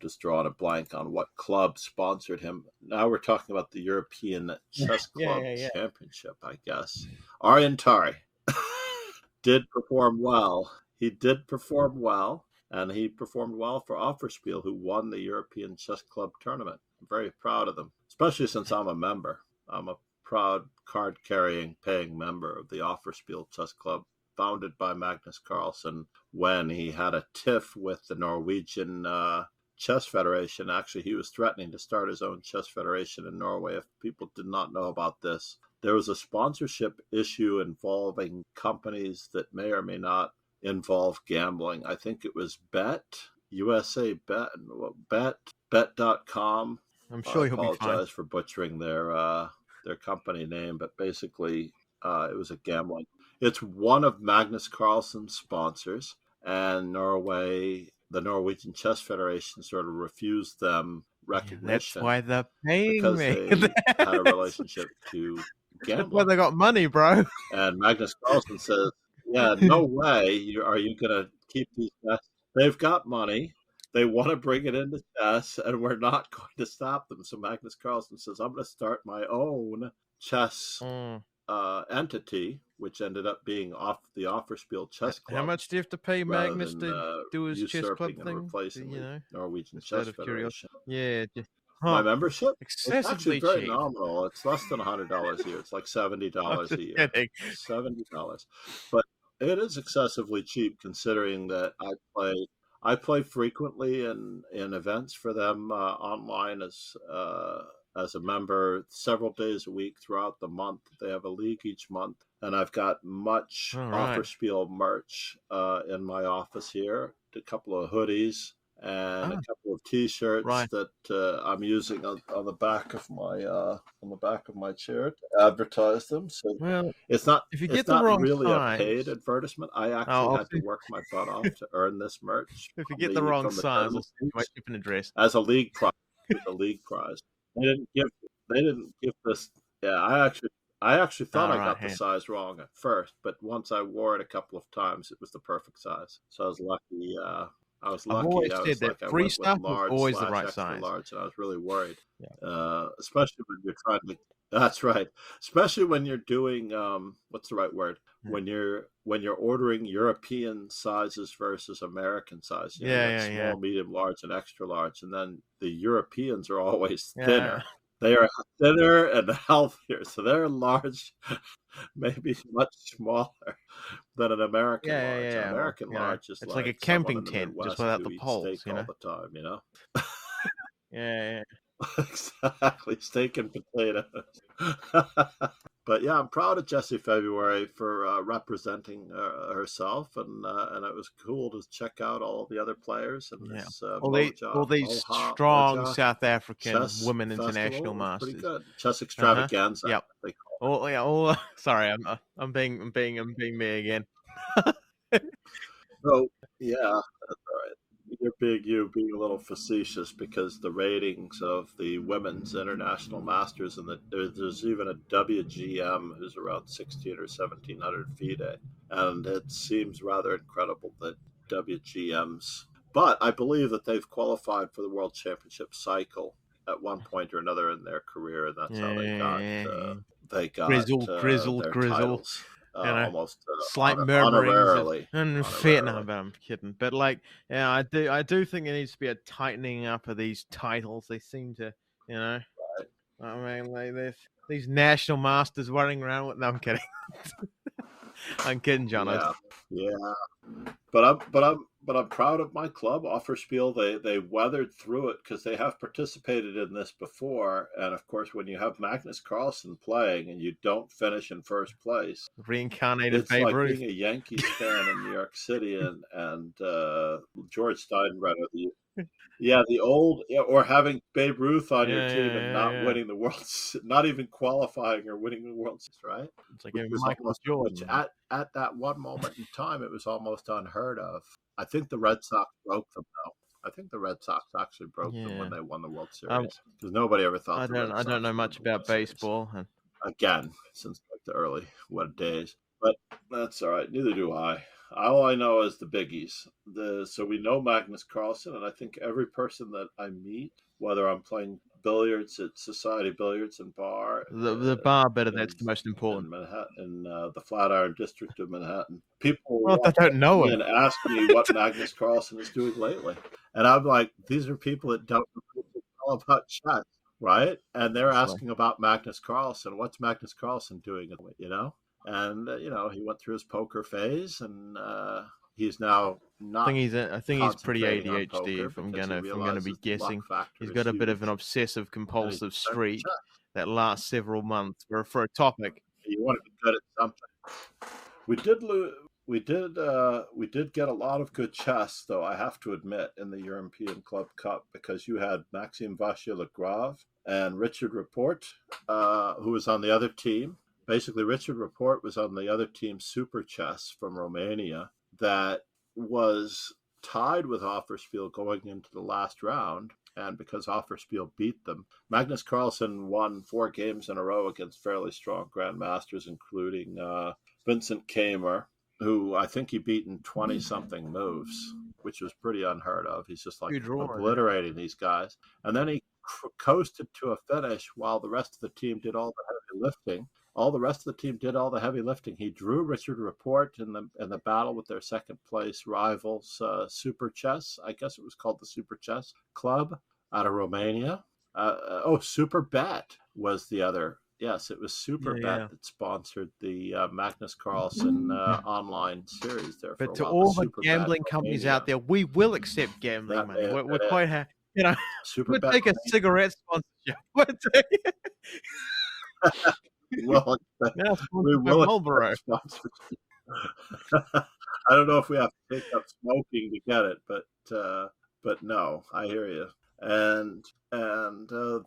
just drawing a blank on what club sponsored him. Now we're talking about the European Chess Club Yeah. Championship, I guess. Ariantari did perform well. He did perform well, and he performed well for Offerspiel, who won the European Chess Club tournament. I'm very proud of them, especially since I'm a member. I'm a proud card-carrying, paying member of the Offerspiel Chess Club, founded by Magnus Carlsen when he had a tiff with the Norwegian Chess Federation. Actually, he was threatening to start his own chess federation in Norway. If people did not know about this, there was a sponsorship issue involving companies that may or may not involve gambling. I think it was USA Bet.com. I'm sure I you'll be fine. apologize for butchering their company name, but basically it was a gambling. It's one of Magnus Carlsen's sponsors, and the Norwegian Chess Federation sort of refused them recognition. That's why they're paying because me. they had a relationship to gambling. That's why they got money, bro. And Magnus Carlsen says, "Yeah, no way are you going to keep these guys. They've got money. They want to bring it into chess, and we're not going to stop them." So Magnus Carlsen says, "I'm going to start my own chess entity," which ended up being the Offerspiel Chess Club. How much do you have to pay Magnus to do his chess club thing? Replacing the Norwegian Chess Federation. Yeah. My membership? Excessively it's actually very cheap. nominal. It's less than $100 a year. It's like $70 a year. Kidding. $70. But it is excessively cheap considering that I play frequently in events for them online as a member several days a week throughout the month. They have a league each month, and I've got much Offerspiel merch in my office here. A couple of hoodies and a couple of T-shirts that I'm using on the back of my chair to advertise them. So it's not if you get the wrong really size, a paid advertisement. I actually had to work my butt off to earn this merch. If you get the wrong size, I'll send you my shipping address as a league prize. A league prize. They didn't give this. Yeah, I actually thought I got the size wrong at first, but once I wore it a couple of times, it was the perfect size. So I was lucky. I was lucky. I've always said that free stuff is always the right size. Large, and I was really worried, especially when you're trying to. That's right. Especially when you're doing what's the right word? When you're ordering European sizes versus American sizes. Small, medium, large, and extra large, and then the Europeans are always thinner. They are thinner and healthier, so they're large, maybe much smaller than an American large. An American large is like a camping tent, just without the poles. All the time, you know. Yeah. Exactly, steak and potatoes. But yeah, I'm proud of Jessie February for representing herself, and it was cool to check out all the other players and this all these strong South African women festival. International Masters. Pretty good. Chess Extravaganza. Yep. Sorry, I'm being me again. So yeah, that's all right. You're being a little facetious because the ratings of the women's international masters and there's even a WGM who's around 16 or 1700 FIDE, and it seems rather incredible that WGM's. But I believe that they've qualified for the World Championship cycle at one point or another in their career, and that's how they got their grizzle. titles. almost slight murmurings of honorarily. in Vietnam, but I'm kidding. But like, yeah, I do think there needs to be a tightening up of these titles. They seem to, you know, Right. I mean, like this these national masters running around with. No, I'm kidding. I'm kidding, John. Yeah, yeah. But I'm proud of my club, Offerspiel. They weathered through it because they have participated in this before. And of course, when you have Magnus Carlsen playing and you don't finish in first place, Reincarnated it's Babe like Ruth. being a Yankees fan in New York City and George Steinbrenner, the old, or having Babe Ruth on your Yeah, team and not yeah. winning the not even qualifying or winning the World Series, right? It's like Which was Michael which Jordan. at that one moment in time, it was almost unheard of. I think the Red Sox broke them though. I think the Red Sox actually broke them when Yeah. they won the World Um, Series because nobody ever thought I the don't Red I don't Sox know would win much the World about Series baseball. And again since like the early what days. But that's all right. Neither do I. All I know is the biggies. So we know Magnus Carlsen, and I think every person that I meet, whether I'm playing billiards at Society Billiards and Bar the bar better. That's the most in important. Manhattan, in the Flatiron District of Manhattan, people Well, walk if I up don't to know me him. and ask me what Magnus Carlsen is doing lately, and I'm like, these are people that don't know all about chess, right? And they're It's like, asking about Magnus Carlsen. What's Magnus Carlsen doing? You know, and he went through his poker phase, and he's now not I think he's pretty concentrating on ADHD. poker If I'm because he gonna be realizes the luck guessing, he's factor is got a bit of an huge, obsessive and he's compulsive obsessed with streak chess. that lasts several months for a topic. You want to be good at something. We did lose. We did get a lot of good chess, though I have to admit, in the European Club Cup because you had Maxime Vachier-Lagrave and Richard Report, who was on the other team. Basically, Richard Report was on the other team, Super Chess from Romania, that was tied with Offerspiel going into the last round. And because Offerspiel beat them, Magnus Carlsen won 4 games in a row against fairly strong grandmasters, including Vincent Kamer, who I think he beat in 20 something moves, which was pretty unheard of. He's just like Two draws. Yeah. obliterating these guys. And then he coasted to a finish while the rest of the team did all the heavy lifting. All the rest of the team did all the heavy lifting. He drew Richard Report in the battle with their second place rivals, Super Chess. I guess it was called the Super Chess Club out of Romania. Super Bet was the other. Yes, it was Super Bet Yeah. that sponsored the Magnus Carlsen online series there for But a to while. The all the Super Bet gambling companies Romania. out there, we will accept gambling That may money. have We're been it. quite you know, Super we'll Bet take a Romania. cigarette sponsorship. Well, Now we sponsored by will Marlboro. accept sponsorship. I don't know if we have to take up smoking to get it, but no, I hear you. And the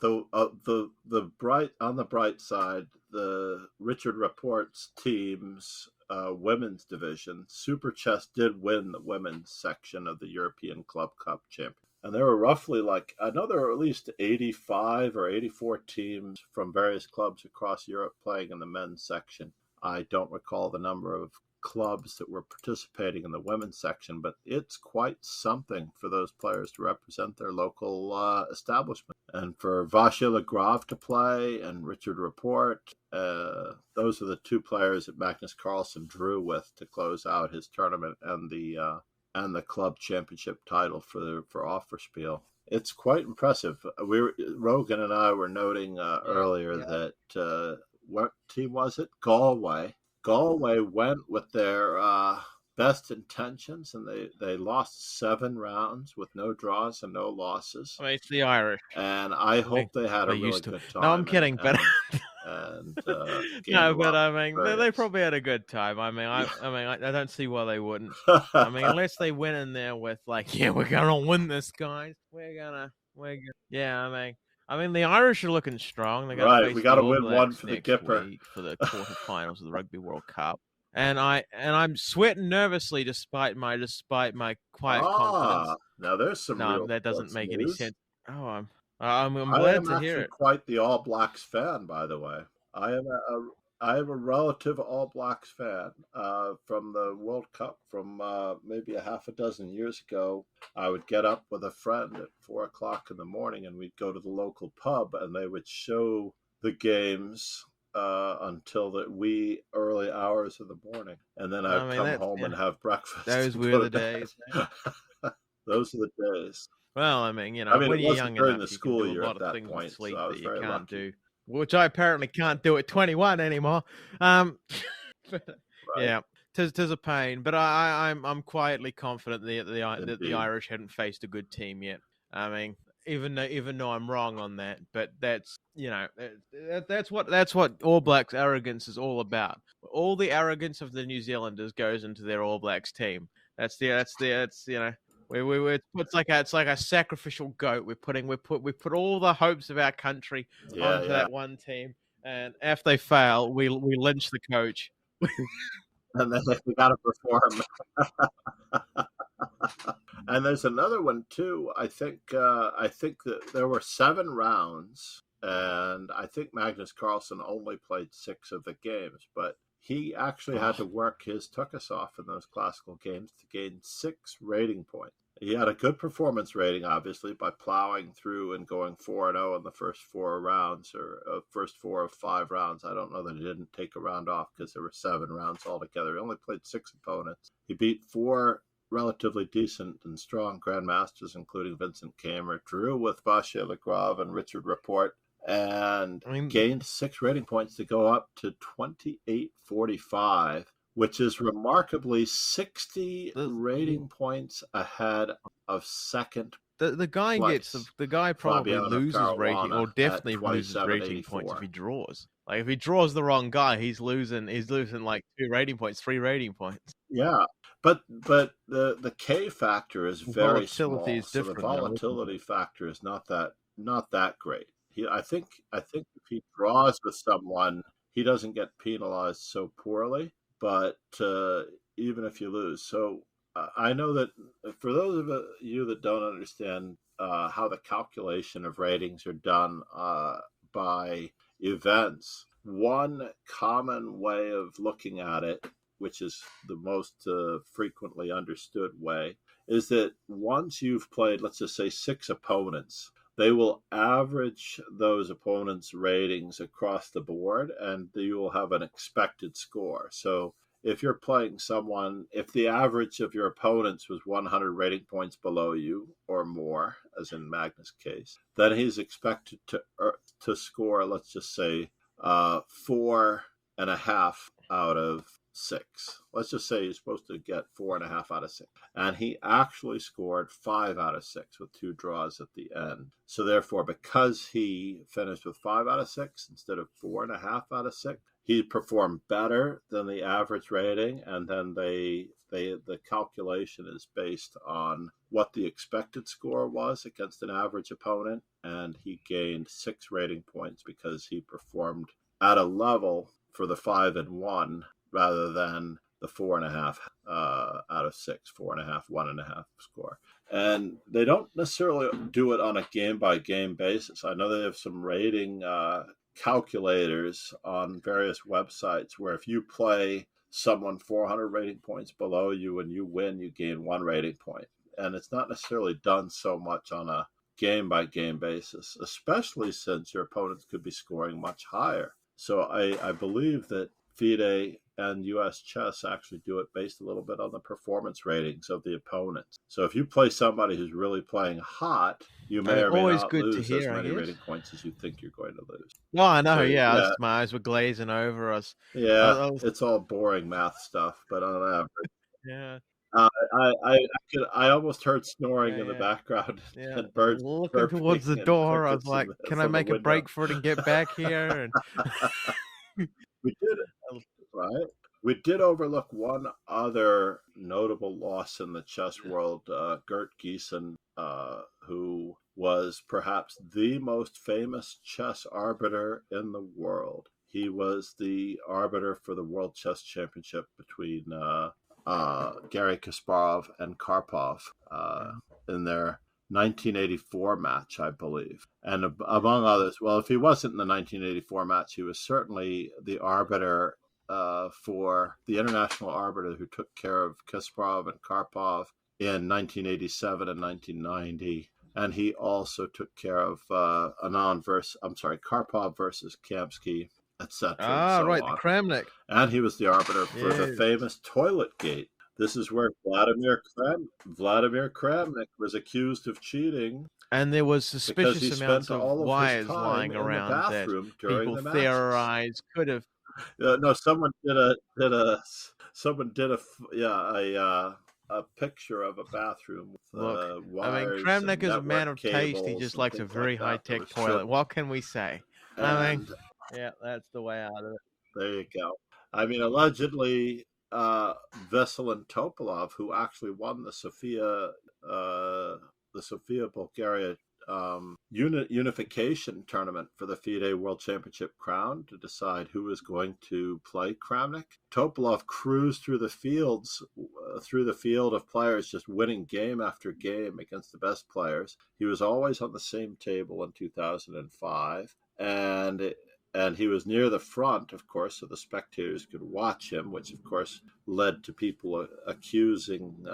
bright on the bright side, the Richard Report's team's women's division, Super Chess did win the women's section of the European Club Cup Champion. And there were roughly I know there were at least 85 or 84 teams from various clubs across Europe playing in the men's section. I don't recall the number of clubs that were participating in the women's section, but it's quite something for those players to represent their local establishment. And for Vachier-Lagrave to play and Richard Report, those are the two players that Magnus Carlsen drew with to close out his tournament and the club championship title for Offerspiel. It's quite impressive. Rogan and I were noting earlier that what team was it? Galway. Galway went with their best intentions, and they lost 7 rounds with no draws and no losses. I mean, it's the Irish. And I hope they had a They're really used to good it. time. No, I'm kidding, but and no, but I mean, they experience. probably had a good time. I mean, I don't see why they wouldn't. I mean, unless they went in there with yeah, we're gonna win this, guys. Yeah. I mean, the Irish are looking strong. They're gonna Right, face we got the to All win one Blacks for the next Gipper. week for the quarterfinals of the Rugby World Cup. And I'm sweating nervously despite my quiet confidence. Now there's some No, real that doesn't sports make any news. sense. Oh, I'm I glad am to hear actually it. quite the All Blacks fan, by the way. I am a relative All Blacks fan from the World Cup from maybe a half a dozen years ago. I would get up with a friend at 4 o'clock in the morning, and we'd go to the local pub, and they would show the games until the wee early hours of the morning, and then I I'd mean, come home and have breakfast those and were go to the days. bed. Those are the days. Well, I mean, I mean, when it you're wasn't young during the enough, you can school do a year lot at of that things with point, so sleep I that was you very can't lucky. do, which I apparently can't do at 21 anymore. But, Right? yeah, tis a pain, but I'm quietly confident that the Indeed. Irish hadn't faced a good team yet. I mean, even though I'm wrong on that, but that's that's what All Blacks arrogance is all about. All the arrogance of the New Zealanders goes into their All Blacks team. That's it's like a sacrificial goat. We put all the hopes of our country Yeah, onto yeah. that one team, and if they fail, we lynch the coach. And then they got to perform. And there's another one too. I think that there were 7 rounds, and I think Magnus Carlsen only played 6 of the games, but he actually had to Oh, work his tuchus off in those classical games to gain 6 rating points. He had a good performance rating, obviously, by plowing through and going 4-0 in the first 4 rounds, or first 4 of 5 rounds. I don't know that he didn't take a round off because there were 7 rounds altogether. He only played 6 opponents. He beat 4 relatively decent and strong grandmasters, including Vincent Kamer, drew with Vache Legrave and Richard Rapport, and I mean, gained 6 rating points to go up to 28.45, which is remarkably 60 the rating points ahead of second place, the guy probably Fabiano loses rating, or Caruana, at definitely loses rating points if 27.84. he draws. Like if he draws the wrong guy, he's losing like 2 rating points, 3 rating points. Yeah, but the K factor is very Volatility small, is so the different though, isn't it? volatility factor is not that great. I think if he draws with someone, he doesn't get penalized so poorly. But even if you lose, so I know that for those of you that don't understand how the calculation of ratings are done by events, one common way of looking at it, which is the most frequently understood way, is that once you've played, let's just say, 6 opponents, they will average those opponents' ratings across the board, and you will have an expected score. So if you're playing someone, if the average of your opponents was 100 rating points below you or more, as in Magnus' case, then he's expected to score, let's just say, 4.5 out of 6. Let's just say he's supposed to get 4.5 out of 6. And he actually scored 5 out of 6 with 2 draws at the end. So therefore, because he finished with 5 out of 6 instead of 4.5 out of 6, he performed better than the average rating, and then the calculation is based on what the expected score was against an average opponent, and he gained 6 rating points because he performed at a level for the 5-1 rather than the 4.5 out of 6, 4.5, 1.5 score. And they don't necessarily do it on a game by game basis. I know they have some rating calculators on various websites where if you play someone 400 rating points below you and you win, you gain 1 rating point. And it's not necessarily done so much on a game by game basis, especially since your opponents could be scoring much higher. So I believe that FIDE and US Chess actually do it based a little bit on the performance ratings of the opponents. So if you play somebody who's really playing hot, you I may mean, or may always not good to lose as hear, I many guess. rating points as you think you're going to lose. Well, I know, So yeah. yeah, My eyes were glazing over. yeah, I was it's all boring math stuff, but on average, yeah, I almost heard snoring yeah, in the yeah, background yeah. and birds Looking towards the chirping and door, I was crickets like, "Can I from the make a window. break for it and get back here?" And We did it, right? We did overlook one other notable loss in the chess world, Gert Giesen, who was perhaps the most famous chess arbiter in the world. He was the arbiter for the World Chess Championship between Garry Kasparov and Karpov in their 1984 match, I believe. And among others, well, if he wasn't in the 1984 match, he was certainly the arbiter for the international arbiter who took care of Kasparov and Karpov in 1987 and 1990. And he also took care of Karpov versus Kamsky etc., and Ah, so right, the on. Kramnik. And he was the arbiter for the Yes. famous toilet gate. This is where Vladimir Kramnik was accused of cheating And there was because suspicious he amounts spent of all of his wires time lying in the around that bathroom during people the matches. theorized could have. No, someone a picture of a bathroom with Look, I mean, wires and Kramnik is a man network of taste. He cables just and likes a things like very that that high-tech were toilet. stripped. What can we say? I mean, And yeah, that's the way out of it. there you go. I mean, allegedly, Vesel and Topalov, who actually won the Sofia, Bulgaria unification tournament for the FIDE World Championship crown to decide who was going to play Kramnik. Topalov cruised through the field of players, just winning game after game against the best players. He was always on the same table in 2005, and he was near the front, of course, so the spectators could watch him, which, of course, led to people accusing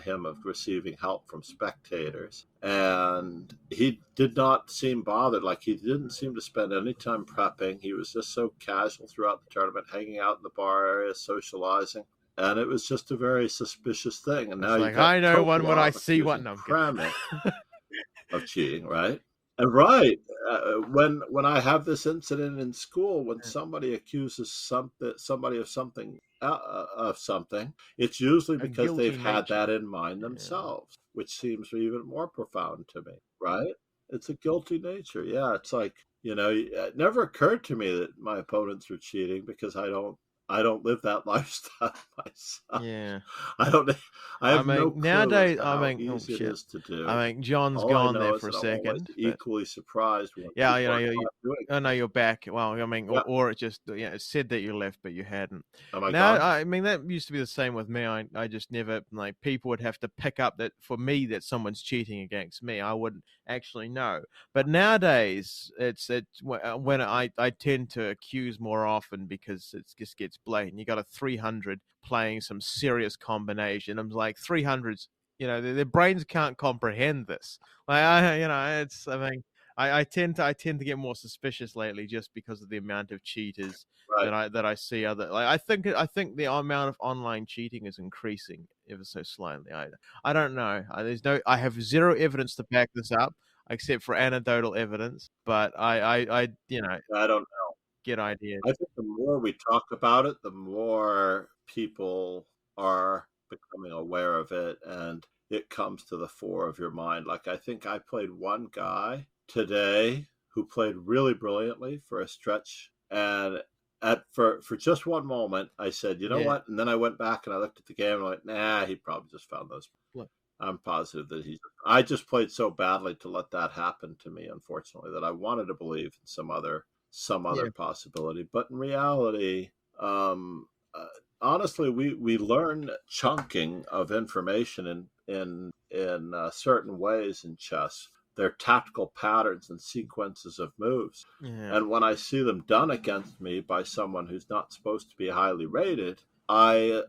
him of receiving help from spectators. And he did not seem bothered. Like, he didn't seem to spend any time prepping. He was just so casual throughout the tournament, hanging out in the bar area, socializing. And it was just a very suspicious thing. And It's now you've like, I got know one when I Topalov see one. accusing No, I'm kidding. Kramnik of cheating, right? And right, when I have this incident in school, when somebody accuses somebody of something, it's usually A because they've guilty had that nature. in mind Yeah. themselves, which seems even more profound to me, right? It's a guilty nature. Yeah, it's like, it never occurred to me that my opponents were cheating because I don't live that lifestyle myself. Yeah. I don't. I I have no mean, clue as nowadays, to I how mean, oh easy it shit. is to do. I mean, John's All I gone know there is for a that I'm always second, but equally surprised when yeah, people are you caught doing I know it. you're back. Well, I mean, Yeah, or it just, it said that you left, but you hadn't. am I Now, gone? I mean, that used to be the same with me. I just never, like, people would have to pick up that for me that someone's cheating against me. I wouldn't actually know. But nowadays, it's when I tend to accuse more often because it just gets blatant. You got a 300 playing some serious combination. I'm like 300s. Their brains can't comprehend this. Like it's. I mean, I tend to get more suspicious lately just because of the amount of cheaters Right. that I see other. Like, I think the amount of online cheating is increasing ever so slowly. I don't know. I have zero evidence to back this up except for anecdotal evidence, but I I don't. get ideas. I think the more we talk about it, the more people are becoming aware of it, and it comes to the fore of your mind. Like, I think I played one guy today who played really brilliantly for a stretch, and for just one moment, I said, you know Yeah. what? And then I went back and I looked at the game and I went, nah, he probably just found those. Look, I'm positive that I just played so badly to let that happen to me, unfortunately, that I wanted to believe in some other yeah, possibility. But in reality, um, uh, honestly, we learn chunking of information in certain ways in chess. They're tactical patterns and sequences of moves. yeah. And when I see them done against me by someone who's not supposed to be highly rated, I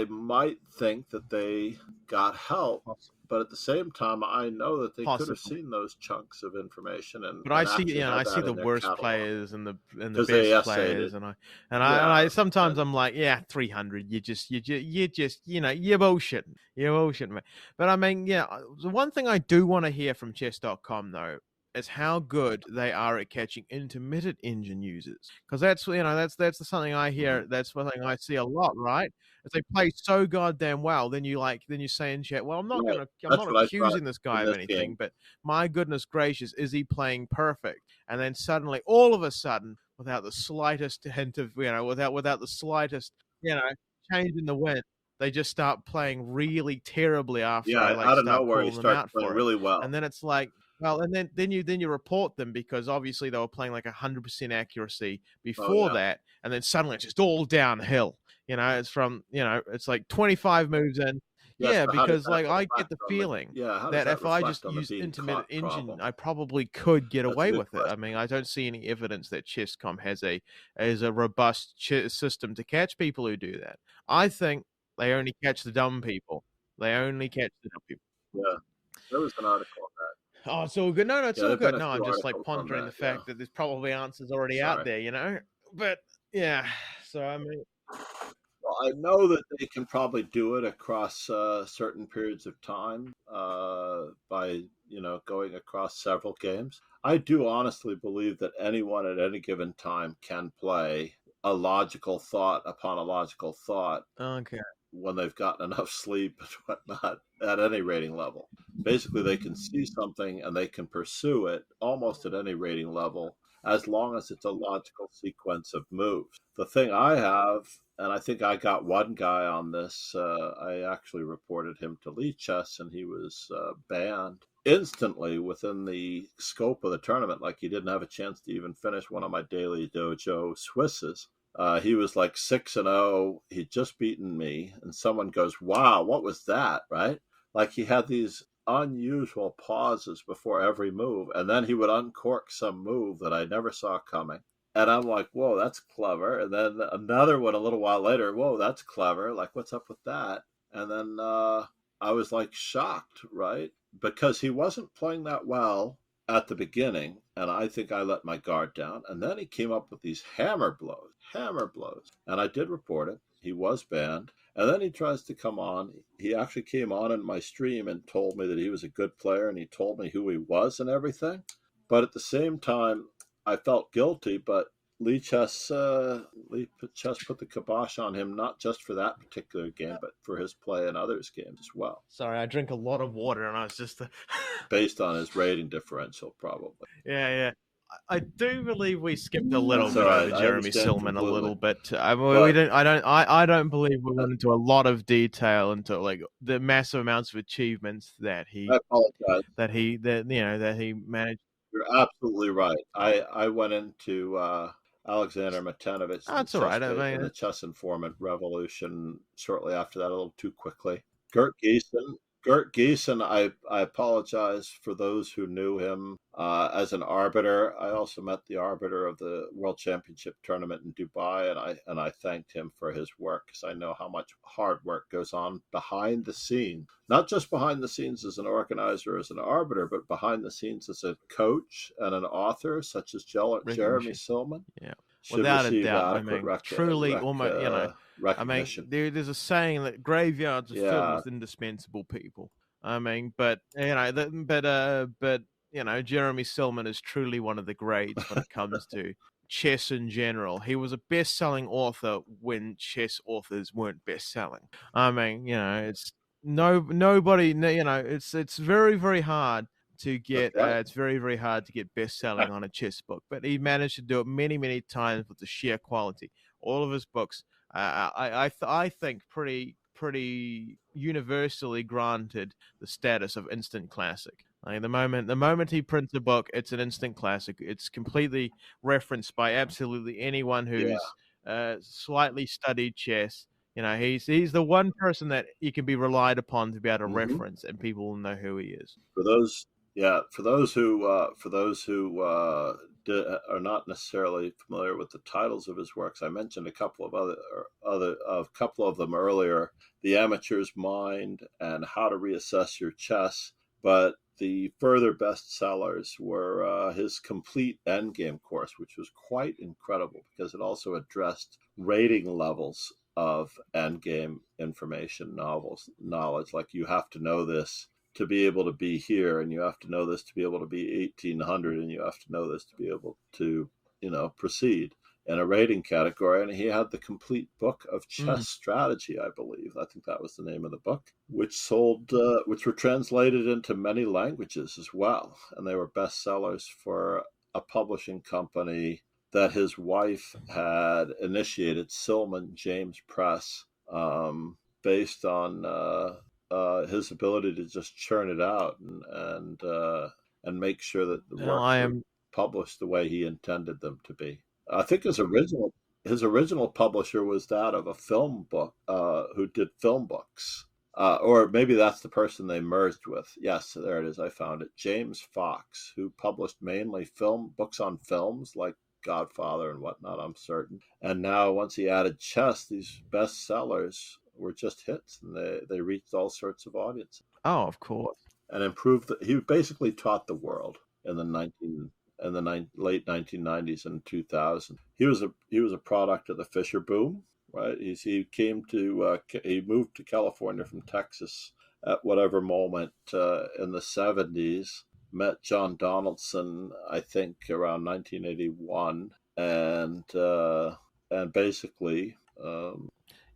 might think that they got help, Possible. but at the same time, I know that they could have Possible. seen those chunks of information and, But and actually I had see that the in their worst catalog players and the because they best essayed players, it. and I Yeah, sometimes and I'm like, yeah, 300. You just you're bullshitting. You're bullshitting me. But I mean, yeah, the one thing I do want to hear from chess.com though is how good they are at catching intermittent engine users, because that's something I mhm. hear. That's something I see a lot, right? If they play so goddamn well, then you say in chat, well, Right. I'm That's not what I thought accusing this in guy of this anything, game. but my goodness gracious, is he playing perfect? And then suddenly, all of a sudden, without the slightest hint of, without the slightest, you know, change in the wind, they just start playing really terribly after I Yeah, like out of start nowhere, he calling them starts out playing for it. really well. And then it's like, well, and then you report them because obviously they were playing like 100% accuracy Oh before yeah, that, and then suddenly it's just all downhill. It's like 25 moves in. yeah. Yeah, So how does because that like I get reflect the on the? feeling Yeah, how does that that if I reflect just on the used being intermittent caught engine, problem? I probably could get That's a away good with it. I question. mean, I don't see any evidence that Chesscom has a robust system to catch people who do that. I think they only catch the dumb people. They only catch the dumb people. Yeah, there was an article on that. Oh, it's all good. No, no, it's Yeah, all there've been good. a No, few I'm just like articles on pondering the that. Yeah, fact that there's probably answers already out sorry. there. but yeah. So I mean, Well, I know that they can probably do it across certain periods of time by going across several games. I do honestly believe that anyone at any given time can play a logical thought upon a logical thought okay. when they've gotten enough sleep and whatnot at any rating level. Basically, they can see something and they can pursue it almost at any rating level as long as it's a logical sequence of moves. The thing I have, and I think I got one guy on this, I actually reported him to Lee Chess and he was banned instantly within the scope of the tournament. Like he didn't have a chance to even finish one of my daily dojo Swisses. He was like 6-0. He'd just beaten me, and someone goes, "Wow, what was that?" Right? Like he had these unusual pauses before every move, and then he would uncork some move that I never saw coming. And I'm like, "Whoa, that's clever." And then another one a little while later, "Whoa, that's clever." Like, what's up with that? And then I was like shocked, right? Because he wasn't playing that well at the beginning, and I think I let my guard down. And then he came up with these hammer blows. And I did report it. He was banned. And then he tries to come on. He actually came on in my stream and told me that he was a good player and he told me who he was and everything. But at the same time, I felt guilty, but Lee Chess put the kibosh on him, not just for that particular game, but for his play in others' games as well. Sorry, I drink a lot of water, and I was just Based on his rating differential, probably. yeah. I do believe we skipped a little That's bit all right. over I Jeremy understand Silman a completely. little bit. I mean, we But didn't. I don't believe we went into a lot of detail into like the massive amounts of achievements that I apologize. that he managed. You're absolutely right. I went into Alexander Matanovich Oh, in the that's all right. I in the mean, chess informant revolution shortly after that, a little too quickly. Gert Geeson. Gert Geeson, I apologize for those who knew him as an arbiter. I also met the arbiter of the World Championship tournament in Dubai, and I thanked him for his work because I know how much hard work goes on behind the scenes. Not just behind the scenes as an organizer, as an arbiter, but behind the scenes as a coach and an author, such as Jeremy recognition. Silman, Yeah, should without a receive doubt. I adequate mean, truly, almost. I mean, recognition. there's a saying that graveyards are filled Yeah, with indispensable people. I mean, but but Jeremy Silman is truly one of the greats when it comes to chess in general. He was a best-selling author when chess authors weren't best-selling. I mean, it's nobody. It's very hard to that's get right. it's very hard to get best selling on a chess book, but he managed to do it many times with the sheer quality. All of his books, I think, pretty universally granted the status of instant classic. Like the moment he prints a book, it's an instant classic. It's completely referenced by absolutely anyone Yeah. who's slightly studied chess. He's the one person that he can be relied upon to be able to hmm reference, and people will know who he is. For those, yeah, for those who are not necessarily familiar with the titles of his works, I mentioned a couple of a couple of them earlier: "The Amateur's Mind" and "How to Reassess Your Chess." But the further bestsellers were his complete endgame course, which was quite incredible because it also addressed rating levels of endgame information novels knowledge. Like you have to know this to be able to be here, and you have to know this to be able to be 1800, and you have to know this to be able to proceed in a rating category. And he had the complete book of Mm. chess strategy, I believe. I think that was the name of the book, which which were translated into many languages as well, and they were bestsellers for a publishing company that his wife had initiated, Silman James Press, based on his ability to just churn it out and make sure that the Well, works I were am. published the way he intended them to be. I think his original publisher was that of a film book who did film books. Or maybe that's the person they merged with. Yes, there it is. I found it. James Fox, who published mainly film books on films like Godfather and whatnot, I'm certain. And now, once he added chess, these bestsellers were just hits, and they reached all sorts of audiences Oh, of course. and improved. He basically taught the world in the in the late 1990s and 2000. He was a product of the Fisher boom, right? He moved to California from Texas at whatever moment in the 70s. Met John Donaldson, I think, around 1981, and basically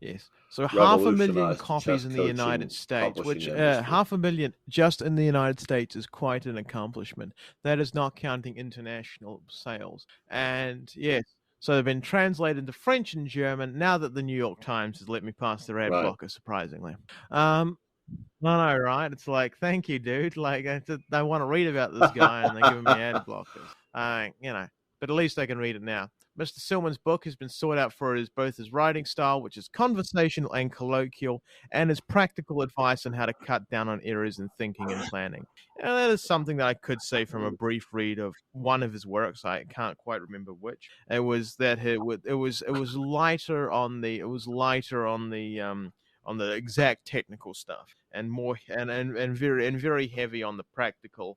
Yes. So 500,000 revolutionized the copies chess in the United coaching States, publishing which industry. 500,000 just in the United States is quite an accomplishment. That is not counting international sales. And yes, so they've been translated into French and German now that the New York Times has let me pass their ad Right. blocker, surprisingly. Um, no, no, right? It's like, thank you, dude. Like, I want to read about this guy, and they're giving me ad blockers. But at least I can read it now. Mr. Silman's book has been sought out for both his writing style, which is conversational and colloquial, and his practical advice on how to cut down on errors in thinking and planning. And that is something that I could say from a brief read of one of his works. I can't quite remember which. It was that it was lighter on the exact technical stuff and more and very heavy on the practical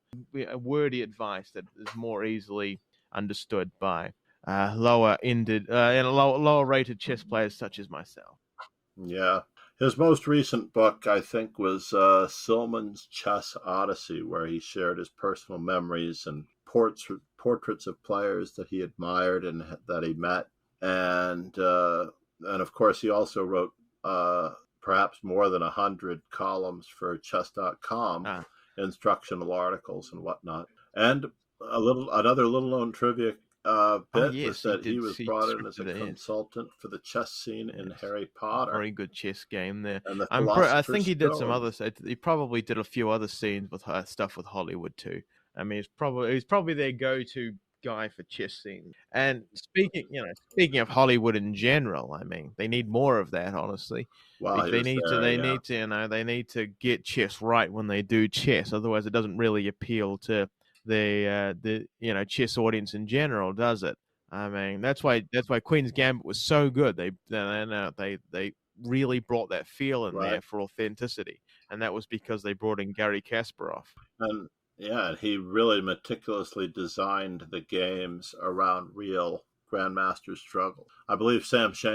wordy advice that is more easily understood by lower rated chess players such as myself. Yeah. His most recent book, I think, was Silman's Chess Odyssey, where he shared his personal memories and portraits of players that he admired and that he met. And of course, he also wrote perhaps more than 100 columns for chess.com, Ah, instructional articles and whatnot. And another little known trivia oh bit was yes, he that he did. was He brought in as a scripted it. Yes, consultant for the chess scene in yes. Harry Potter Very good chess game there. and the I think Philosopher's he did some Stone. other. He probably did a few other scenes with stuff with Hollywood too. I mean, he's probably their go-to guy for chess scenes. And speaking of Hollywood in general, I mean, they need more of that. Honestly, While he was there, they yeah, need to, they need to get chess right when they do chess. Otherwise, it doesn't really appeal to the chess audience in general, does it? I mean, that's why Queen's Gambit was so good. They really brought that feel in right. there for authenticity, and that was because they brought in Gary Kasparov. And yeah, and he really meticulously designed the games around real grandmaster struggle. I believe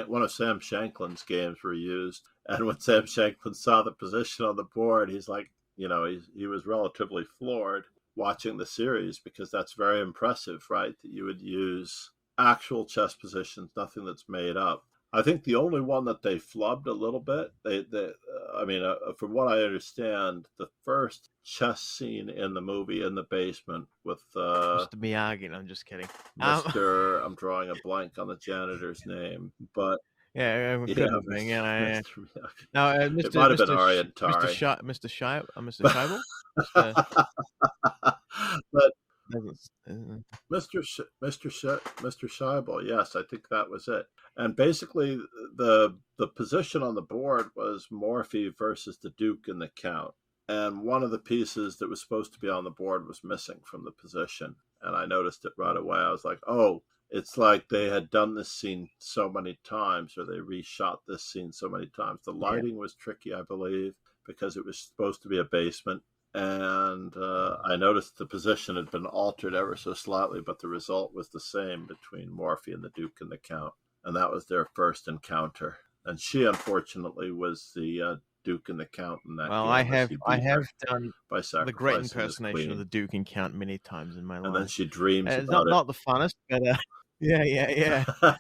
one of Sam Shanklin's games were used, and when Sam Shanklin saw the position on the board, he's like, he was relatively floored watching the series because that's very impressive, right? That you would use actual chess positions, nothing that's made up. I think the only one that they flubbed a little bit, I mean, from what I understand, the first chess scene in the movie in the basement with Mr. Miyagi. No, I'm just kidding. Um, Mr. I'm drawing a blank on the janitor's name, but yeah, it yeah, could have been. Yeah. Mr. Miyagi. No, It might have been Mr. Arientari. Mr. Scheibel, Mr. But doesn't. Mr. Scheibel, yes, I think that was it. And basically, the position on the board was Morphy versus the Duke and the Count. And one of the pieces that was supposed to be on the board was missing from the position. And I noticed it right away. I was like, oh, it's like they had done this scene so many times, or they reshot this scene so many times. The Yeah. lighting was tricky, I believe, because it was supposed to be a basement. And I noticed the position had been altered ever so slightly, but the result was the same between Morphy and the Duke and the Count. And that was their first encounter. And she, unfortunately, was the Duke and the Count in that Well, game as he I beat her have done by the great sacrificing his impersonation of queen. the Duke and Count many times in my And then life. she dreams It's about not the funnest, but yeah, yeah, yeah. it.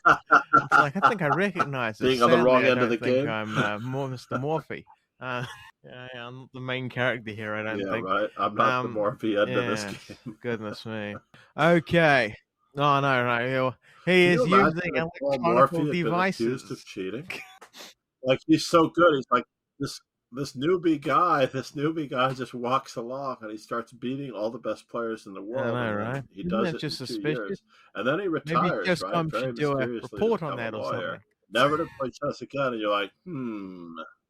It's like I think I recognize this. Being on the Sadly, wrong I end of the don't think game. I'm more Mr. Morphy. Uh, yeah, I'm not the main character here. I don't Yeah, think. right. I'm not the Morphe end of this Yeah, game. goodness me. Okay. No, no, no. He Can you is imagine using if Paul electronic Morphy had been accused of devices. cheating? Like he's so good. He's like this this newbie guy just walks along and he starts beating all the best players in the I world, know, and right? then he Isn't does that it in just 2 years, suspicious? and then he Maybe retires, right? Chess.com Very should do a mysteriously to report on become a that or something. lawyer, never to play chess again. And you're like,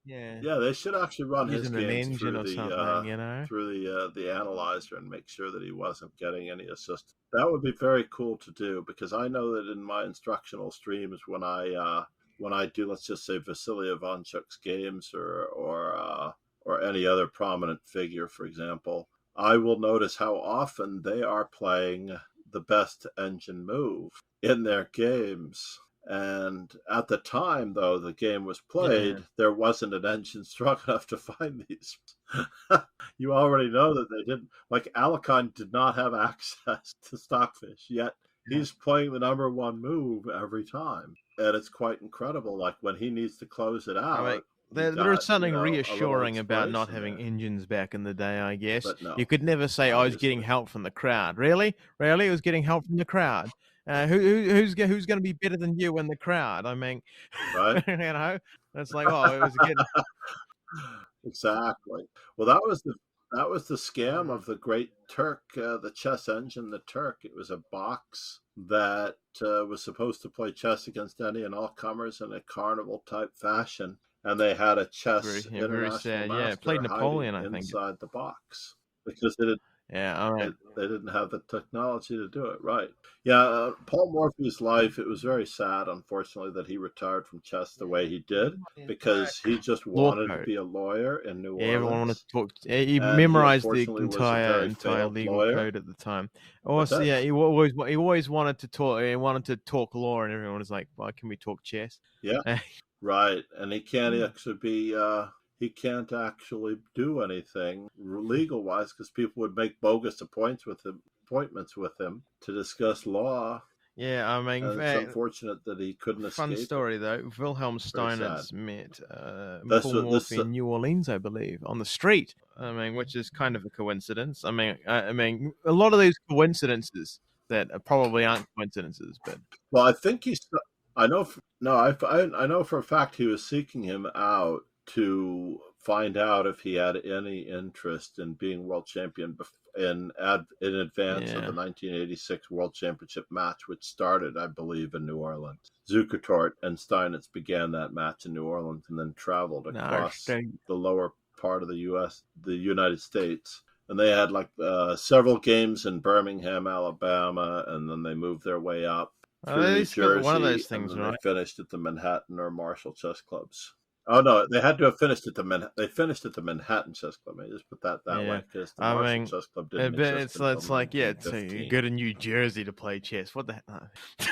Yeah, yeah, they should actually run his using an games engine or something, you know? through the analyzer and make sure that he wasn't getting any assistance. That would be very cool to do because I know that in my instructional streams when I do, let's just say, Vasily Ivanchuk's games or any other prominent figure, for example, I will notice how often they are playing the best engine move in their games. And at the time, though, the game was played, there wasn't an engine strong enough to find these. You already know that they didn't. Like, Alicon did not have access to Stockfish, yet he's playing the number one move every time. And it's quite incredible. Like, when he needs to close it out, there is something a reassuring about not having there. engines back in the day, I guess. But no, you could never say, I was getting help from the crowd. Really? Really? It was getting help from the crowd. Who's going to be better than you in the crowd? I mean, right? it's like, oh, it was getting... Exactly. Well, that was the scam of the Great Turk, the chess engine, the Turk. It was a box that was supposed to play chess against any and all comers in a carnival type fashion, and they had a chess international master played Napoleon, hiding I think. inside the box because they didn't. all right. They didn't have the technology to do it, right? Yeah, Paul Morphy's life, it was very sad, unfortunately, that he retired from chess the way he did, because he just wanted to be a lawyer in New Orleans. Everyone wanted to talk. He memorized the entire legal lawyer. code at the time. Also, he always wanted to talk. He wanted to talk law, and everyone was like, "Well, can we talk chess?" Yeah, right. And he can't actually be. He can't actually do anything legal wise because people would make bogus appointments with him to discuss law. Yeah, I mean, it's unfortunate that he couldn't escape. Fun story though. Wilhelm Steinitz met Paul Morphy in New Orleans, I believe, on the street. I mean, which is kind of a coincidence. I mean, a lot of these coincidences that probably aren't coincidences, but well, I think he's. I know. I know for a fact he was seeking him out to find out if he had any interest in being world champion in advance of the 1986 World Championship match, which started, I believe, in New Orleans. Zukertort and Steinitz began that match in New Orleans and then traveled across the lower part of the United States. And they had several games in Birmingham, Alabama, and then they moved their way up through New Jersey. One of those things, and then right? They finished at the Manhattan or Marshall chess clubs. Oh no, they had to have finished at they finished at the Manhattan Chess Club. I just put that way because the Marshall Chess Club didn't exist until it's like, so you go to New Jersey to play chess. What the heck?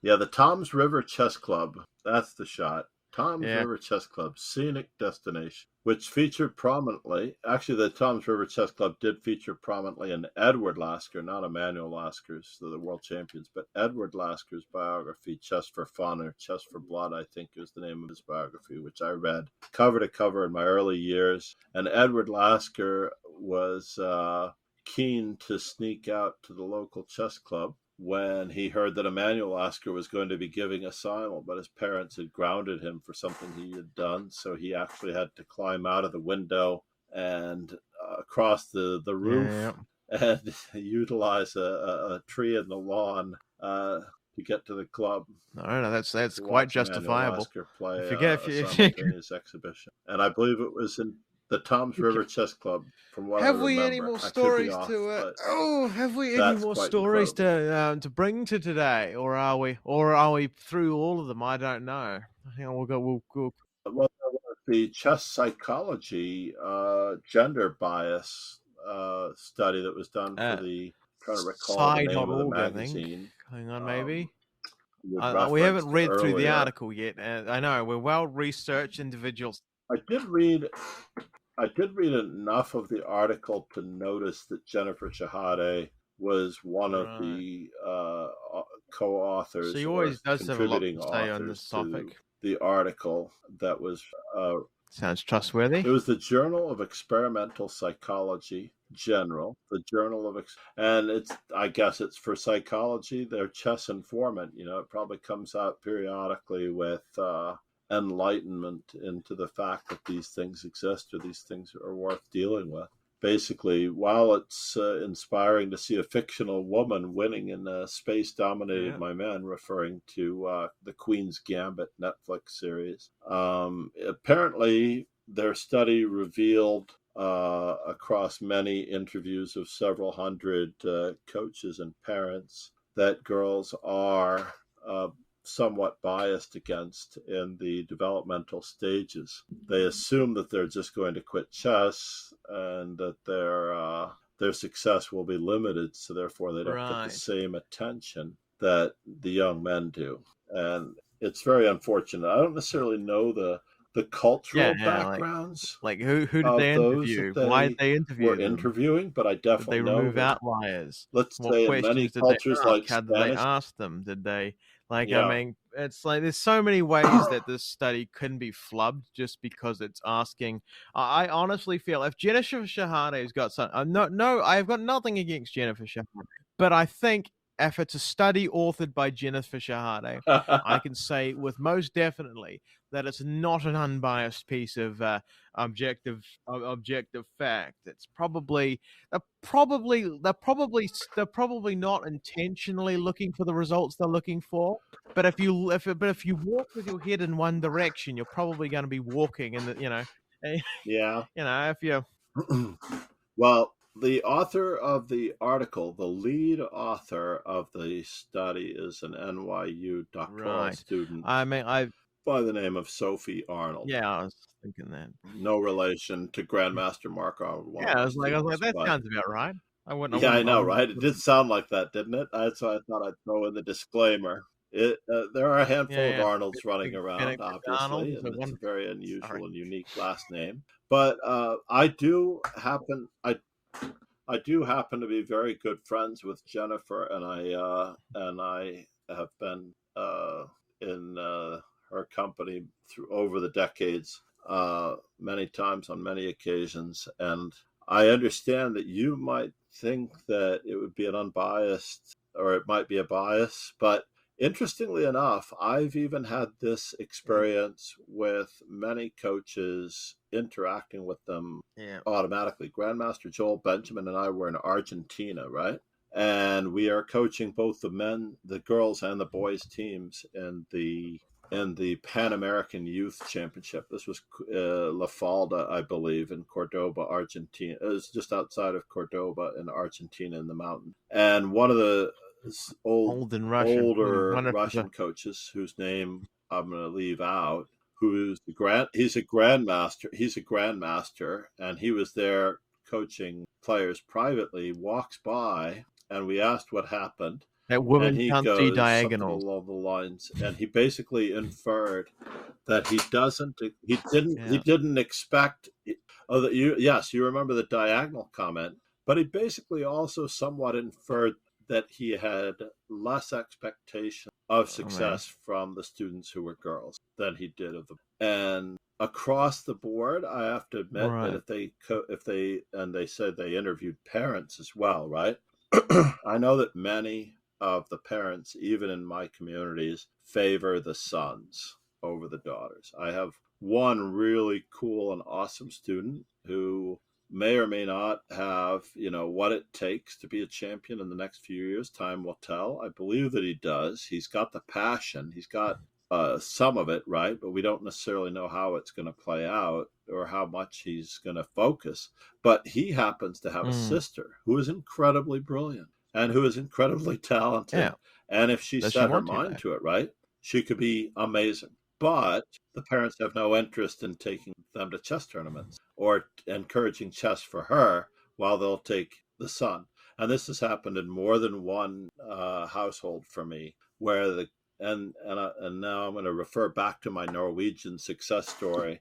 Yeah, the Toms River Chess Club. That's the shot. Toms River Chess Club, scenic destination, which featured prominently. Actually, the Toms River Chess Club did feature prominently in Edward Lasker, not Emanuel Lasker's, the world champions, but Edward Lasker's biography, Chess for Fun or Chess for Blood, I think is the name of his biography, which I read cover to cover in my early years. And Edward Lasker was keen to sneak out to the local chess club when he heard that Emanuel Lasker was going to be giving a final, but his parents had grounded him for something he had done, so he actually had to climb out of the window and across the roof and utilize a tree in the lawn to get to the club. No, that's quite justifiable. Lasker play a simultaneous exhibition, and I believe it was in the Toms River Chess Club. From what I remember, have we any more stories to bring to today, or are we through all of them? I don't know. We'll go. Well, the chess psychology gender bias study that was done for the. Trying to recall the name of the magazine. Hang on, maybe. We haven't read through the article yet. I know we're well researched individuals. I did read enough of the article to notice that Jennifer Shahade was one of the co-authors. She always does have a lot to say on this topic. The article that was sounds trustworthy. It was the Journal of Experimental Psychology General, the Journal of and I guess it's for psychology. Their chess informant, it probably comes out periodically with enlightenment into the fact that these things exist or these things are worth dealing with. Basically, while it's inspiring to see a fictional woman winning in a space dominated by men, referring to the Queen's Gambit Netflix series, apparently their study revealed across many interviews of several hundred coaches and parents that girls are somewhat biased against in the developmental stages. They assume that they're just going to quit chess and that they're their success will be limited, so therefore they don't get the Right. same attention that the young men do. And it's very unfortunate. I don't necessarily know the Yeah, cultural yeah, backgrounds like who did of they those that interview? Why did they they were interview them? interviewing, but I Did they definitely know remove that, outliers? let's What say, in questions many did they cultures ask? like How did they Spanish, ask them? Did they like? I yeah. mean, it's like there's so many ways that this study couldn't be flubbed just because it's asking. I honestly feel if Jennifer Shahade's got some, no, I've got nothing against Jennifer Shahade, but I think if it's a study authored by Jennifer Shahade, I can say with most definitely that it's not an unbiased piece of objective fact. It's probably they're probably not intentionally looking for the results they're looking for. But if you walk with your head in one direction, you're probably going to be walking in the Yeah. if you Well, the author of the article, the lead author of the study, is an NYU doctoral right. student I mean, by the name of Sophie Arnold. I was thinking that. No relation to Grandmaster Mark Arnold, one Yeah, of I my was like students. that But sounds about right. yeah, I know, right? It did Wouldn't sound like that, didn't it? That's why I thought I'd throw in the disclaimer. There are a handful of yeah, Arnolds running around, Benedict Arnold obviously, is a and it's a one. very Sorry. unusual and unique last name. But I do happen to be very good friends with Jennifer, and I have been in her company through over the decades, many times on many occasions, and I understand that you might think that it would be an unbiased, or it might be a bias, but interestingly enough, I've even had this Yeah, experience with many coaches interacting with them yeah. automatically. Grandmaster Joel Benjamin and I were in Argentina, right? And we are coaching both the girls, and the boys teams in the Pan American Youth Championship. This was La Falda, I believe, in Cordoba, Argentina. It was just outside of Cordoba in Argentina in the mountain. And one of the Old in Russian. older Wonder if there's a Russian coaches, whose name I'm going to leave out, who's he's a grandmaster. He's a grandmaster, and he was there coaching players privately. Walks by, and we asked what happened, that and women he can't see goes something diagonals. along the lines, and he basically inferred that he Yeah. didn't expect. Oh, that you yes, you remember the diagonal comment, but he basically also somewhat inferred that he had less expectation of Oh man. success from the students who were girls than he did of the. And across the board, I have to admit that Right. if they and they said they interviewed parents as well, right? I know that many of the parents, even in my communities, favor the sons over the daughters. I have one really cool and awesome student who may or may not have, what it takes to be a champion in the next few years. Time will tell. I believe that he does. He's got the passion. He's got some of it, right? But we don't necessarily know how it's going to play out or how much he's going to focus. But he happens to have a Mm. sister who is incredibly brilliant and who is incredibly talented. Yeah. And if she Does she set her want to mind though? to it, right, she could be amazing. But the parents have no interest in taking them to chess tournaments or encouraging chess for her, while they'll take the son. And this has happened in more than one household for me, where the and now I'm going to refer back to my Norwegian success story.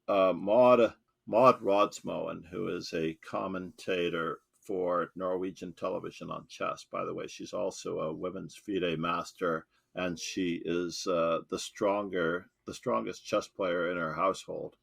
Maud Rodsmoen, who is a commentator for Norwegian television on chess. By the way, she's also a women's FIDE master, and she is the strongest chess player in her household.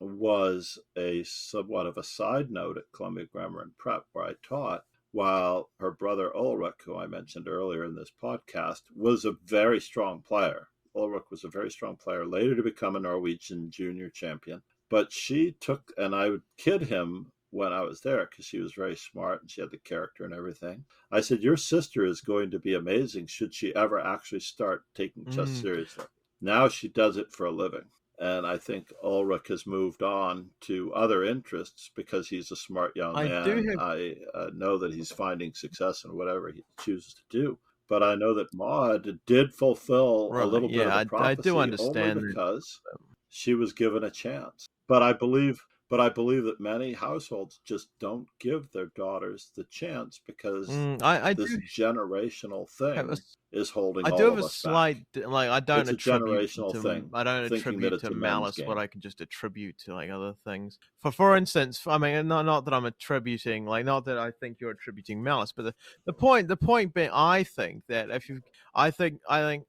Was a somewhat of a side note at Columbia Grammar and Prep, where I taught, while her brother Ulrich, who I mentioned earlier in this podcast, was a very strong player. Ulrich was a very strong player, later to become a Norwegian junior champion. But she took, and I would kid him when I was there because she was very smart and she had the character and everything. I said, "Your sister is going to be amazing should she ever actually start taking chess Mm. seriously." Now she does it for a living. And I think Ulrich has moved on to other interests because he's a smart young I do man. have I know that he's finding success in whatever he chooses to do. But I know that Maud did fulfill a right. little bit of Yeah, the I do prophecy only understand that. because she was given a chance. But I believe But I believe that many households just don't give their daughters the chance because I this do generational have a thing is holding I do all have of a us back. slight like I don't It's a attribute generational to thing, I don't thinking that attribute it's to a men's malice what game. I can just attribute to like other things. For instance, I mean not that I'm attributing like not that I think you're attributing malice, but the point being I think that if you I think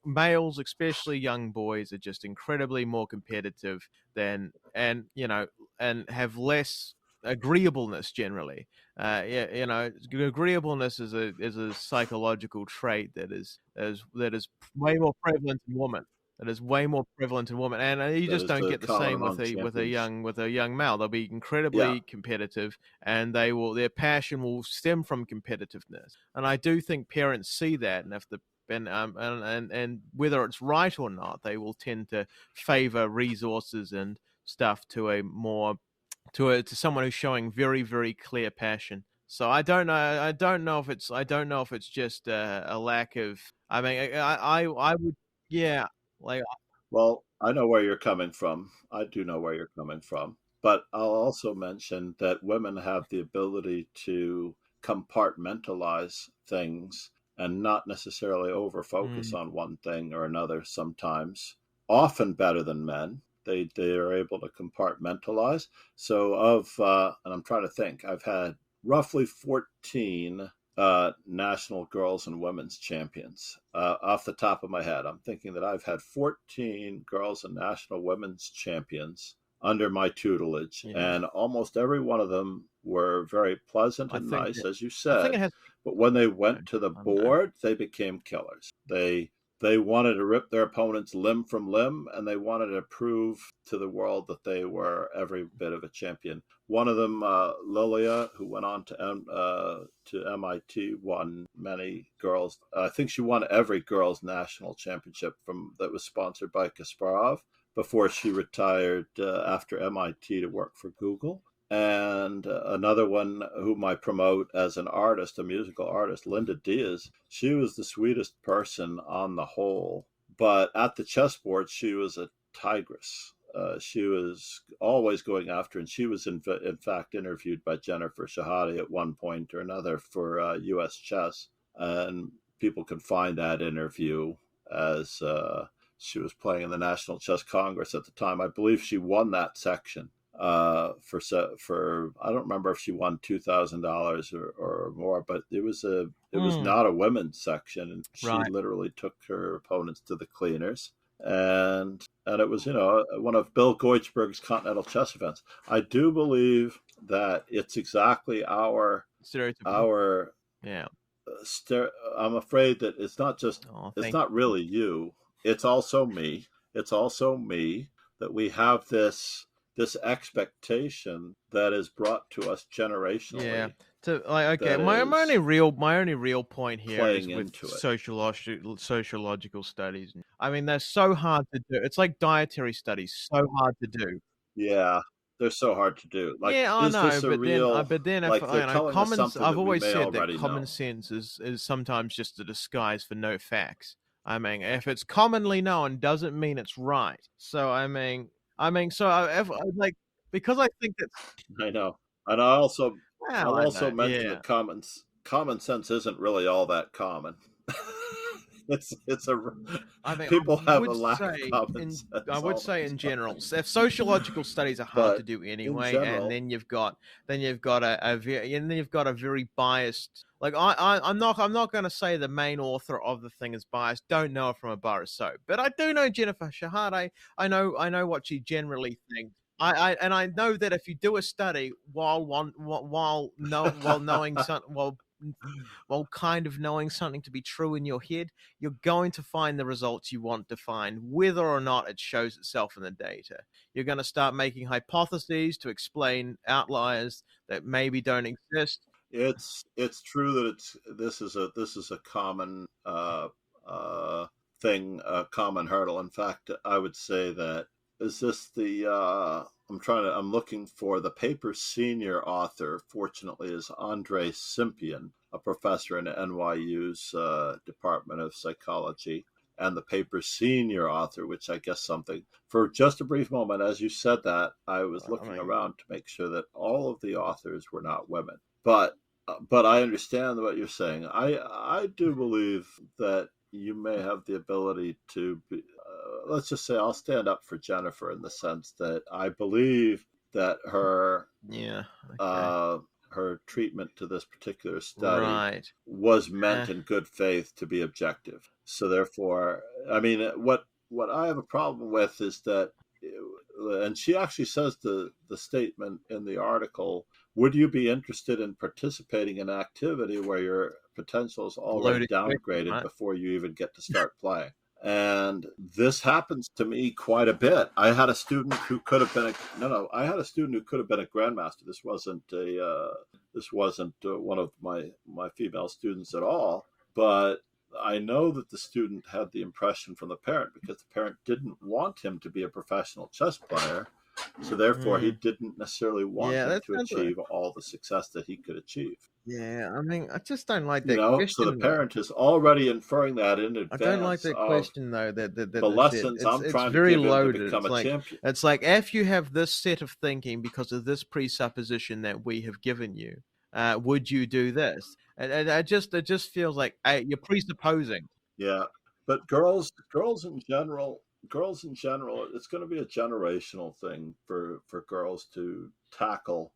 males, especially young boys, are just incredibly more competitive than and have less agreeableness generally. Yeah, agreeableness is a psychological trait that is way more prevalent in women. That is way more prevalent in women, and you That just is don't get the common same with among a champions. young male. They'll be Yeah, incredibly competitive, and their passion will stem from competitiveness. And I do think parents see that, and if the and whether it's right or not, they will tend to favor resources and stuff to someone who's showing very very clear passion. So I don't know if it's just a lack of. I mean, I would yeah like well, I know where you're coming from. I do know where you're coming from. But I'll also mention that women have the ability to compartmentalize things and not necessarily over focus mm, on one thing or another sometimes, often better than men. They are able to compartmentalize. So, and I'm trying to think, I've had roughly 14 national girls and women's champions. Off the top of my head, I'm thinking that I've had 14 girls and national women's champions under my tutelage, yeah. and almost every one of them were very pleasant I and think nice, as you I think it said. has. But when they I went to the don't know. board, they became killers. They wanted to rip their opponents limb from limb, and they wanted to prove to the world that they were every bit of a champion. One of them, Lilia, who went on to MIT, won many girls. I think she won every girls' national championship from that was sponsored by Kasparov before she retired after MIT to work for Google. And another one whom I promote as an artist, a musical artist, Linda Diaz. She was the sweetest person on the whole, but at the chessboard, she was a tigress. She was always going after, and she was in fact interviewed by Jennifer Shahade at one point or another for U.S. Chess, and people can find that interview as she was playing in the National Chess Congress at the time. I believe she won that section for I don't remember if she won $2,000 or more, but it was Mm, not a women's section, and she right. literally took her opponents to the cleaners, and it was one of Bill Goichberg's continental chess events. I do believe that it's exactly Stereotypical. our Yeah. I'm afraid that Oh, it's thank not really you. It's also me. It's also me that we have this expectation that is brought to us you. Yeah. generationally So like okay, that my only is real point here is playing with into it. sociological studies. I mean, they're so hard to do. It's like dietary studies, so hard to do. Yeah, they're so hard to do. Like, Yeah, I is know, this a but real, then if like, they're telling us something I've that we always may said that already common know? sense is sometimes just a disguise for no facts. I mean, if it's commonly known, doesn't mean it's right. So so if like because I think that's I know. And well, I'll I also know, mention yeah. that common sense isn't really all that common. It's a I mean, people have a lack of common I sense would all say the in general, time. if sociological studies are hard to But do in anyway, and general, then you've got and then you've got a very biased. Like I'm not going to say the main author of the thing is biased. Don't know her from a bar of soap, but I do know Jennifer Shahade. I know what she generally thinks. I know that if you do a study while knowing some while kind of knowing something to be true in your head, you're going to find the results you want to find, whether or not it shows itself in the data. You're going to start making hypotheses to explain outliers that maybe don't exist. it's true that this is a common thing, a common hurdle. In fact, I would say that is this the I'm looking for the paper's senior author. Fortunately, is Andre Simpian, a professor in NYU's Department of Psychology, and the paper's senior author, which I guess something. For just a brief moment, as you said that, I was looking around to make sure that all of the authors were not women. But I understand what you're saying. I do believe that you may have the ability to be, let's just say I'll stand up for Jennifer in the sense that I believe that Yeah. Okay. Her treatment to this particular study Right. was meant in good faith to be objective. So therefore, I mean, what I have a problem with is that, and she actually says the statement in the article, would you be interested in participating in activity where your potential is already Loaded question, downgraded right? before you even get to start playing? And this happens to me quite a bit. I had a student who could have been I had a student who could have been a grandmaster. This wasn't one of my female students at all, but I know that the student had the impression from the parent because the parent didn't want him to be a professional chess player. So therefore, he didn't necessarily want him to achieve all the success that he could achieve. Yeah, I mean, I just don't like You that know, so the question, though. parent is already inferring that in I don't like advance that of question, though. That the lessons I'm it's trying to very give him to loaded. become a champion. It's like if you have this set of thinking because of this presupposition that we have given you, would you do this? And it just feels like you're presupposing. Yeah, but girls in general, it's going to be a generational thing for girls to tackle,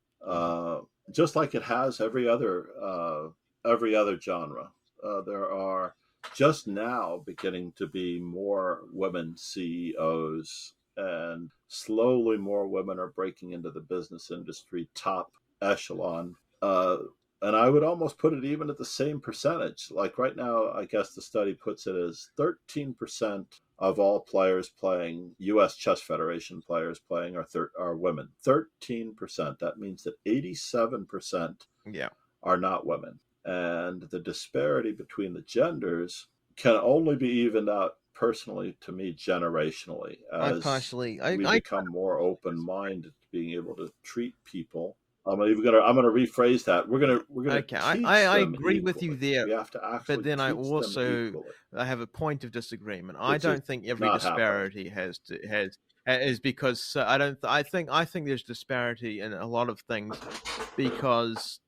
just like it has every other genre. There are just now beginning to be more women CEOs, and slowly more women are breaking into the business industry top echelon. And I would almost put it even at the same percentage. Like right now, I guess the study puts it as 13% of all players playing, U.S. Chess Federation players playing are women. 13%. That means that 87% are not women. And the disparity between the genders can only be evened out personally to me generationally as we become more open-minded to being able to treat people. I'm gonna rephrase that. We're gonna Okay, teach I them agree with you equally. there, We have to actually but then teach them equally, I have a point of disagreement. I which is don't think every not happening. disparity is because I think there's disparity in a lot of things because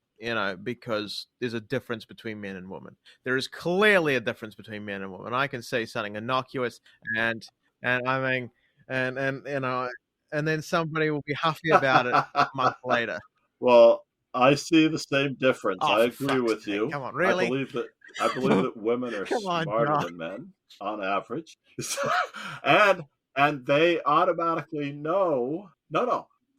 because there's a difference between men and women. There is clearly a difference between men and women. I can say something innocuous and I mean and and then somebody will be huffy about it a month later. Well, I see the same difference. Oh, I for agree fuck's with sake! you. Come on, really? I believe that women are Come on, smarter John. than men on average. and they automatically know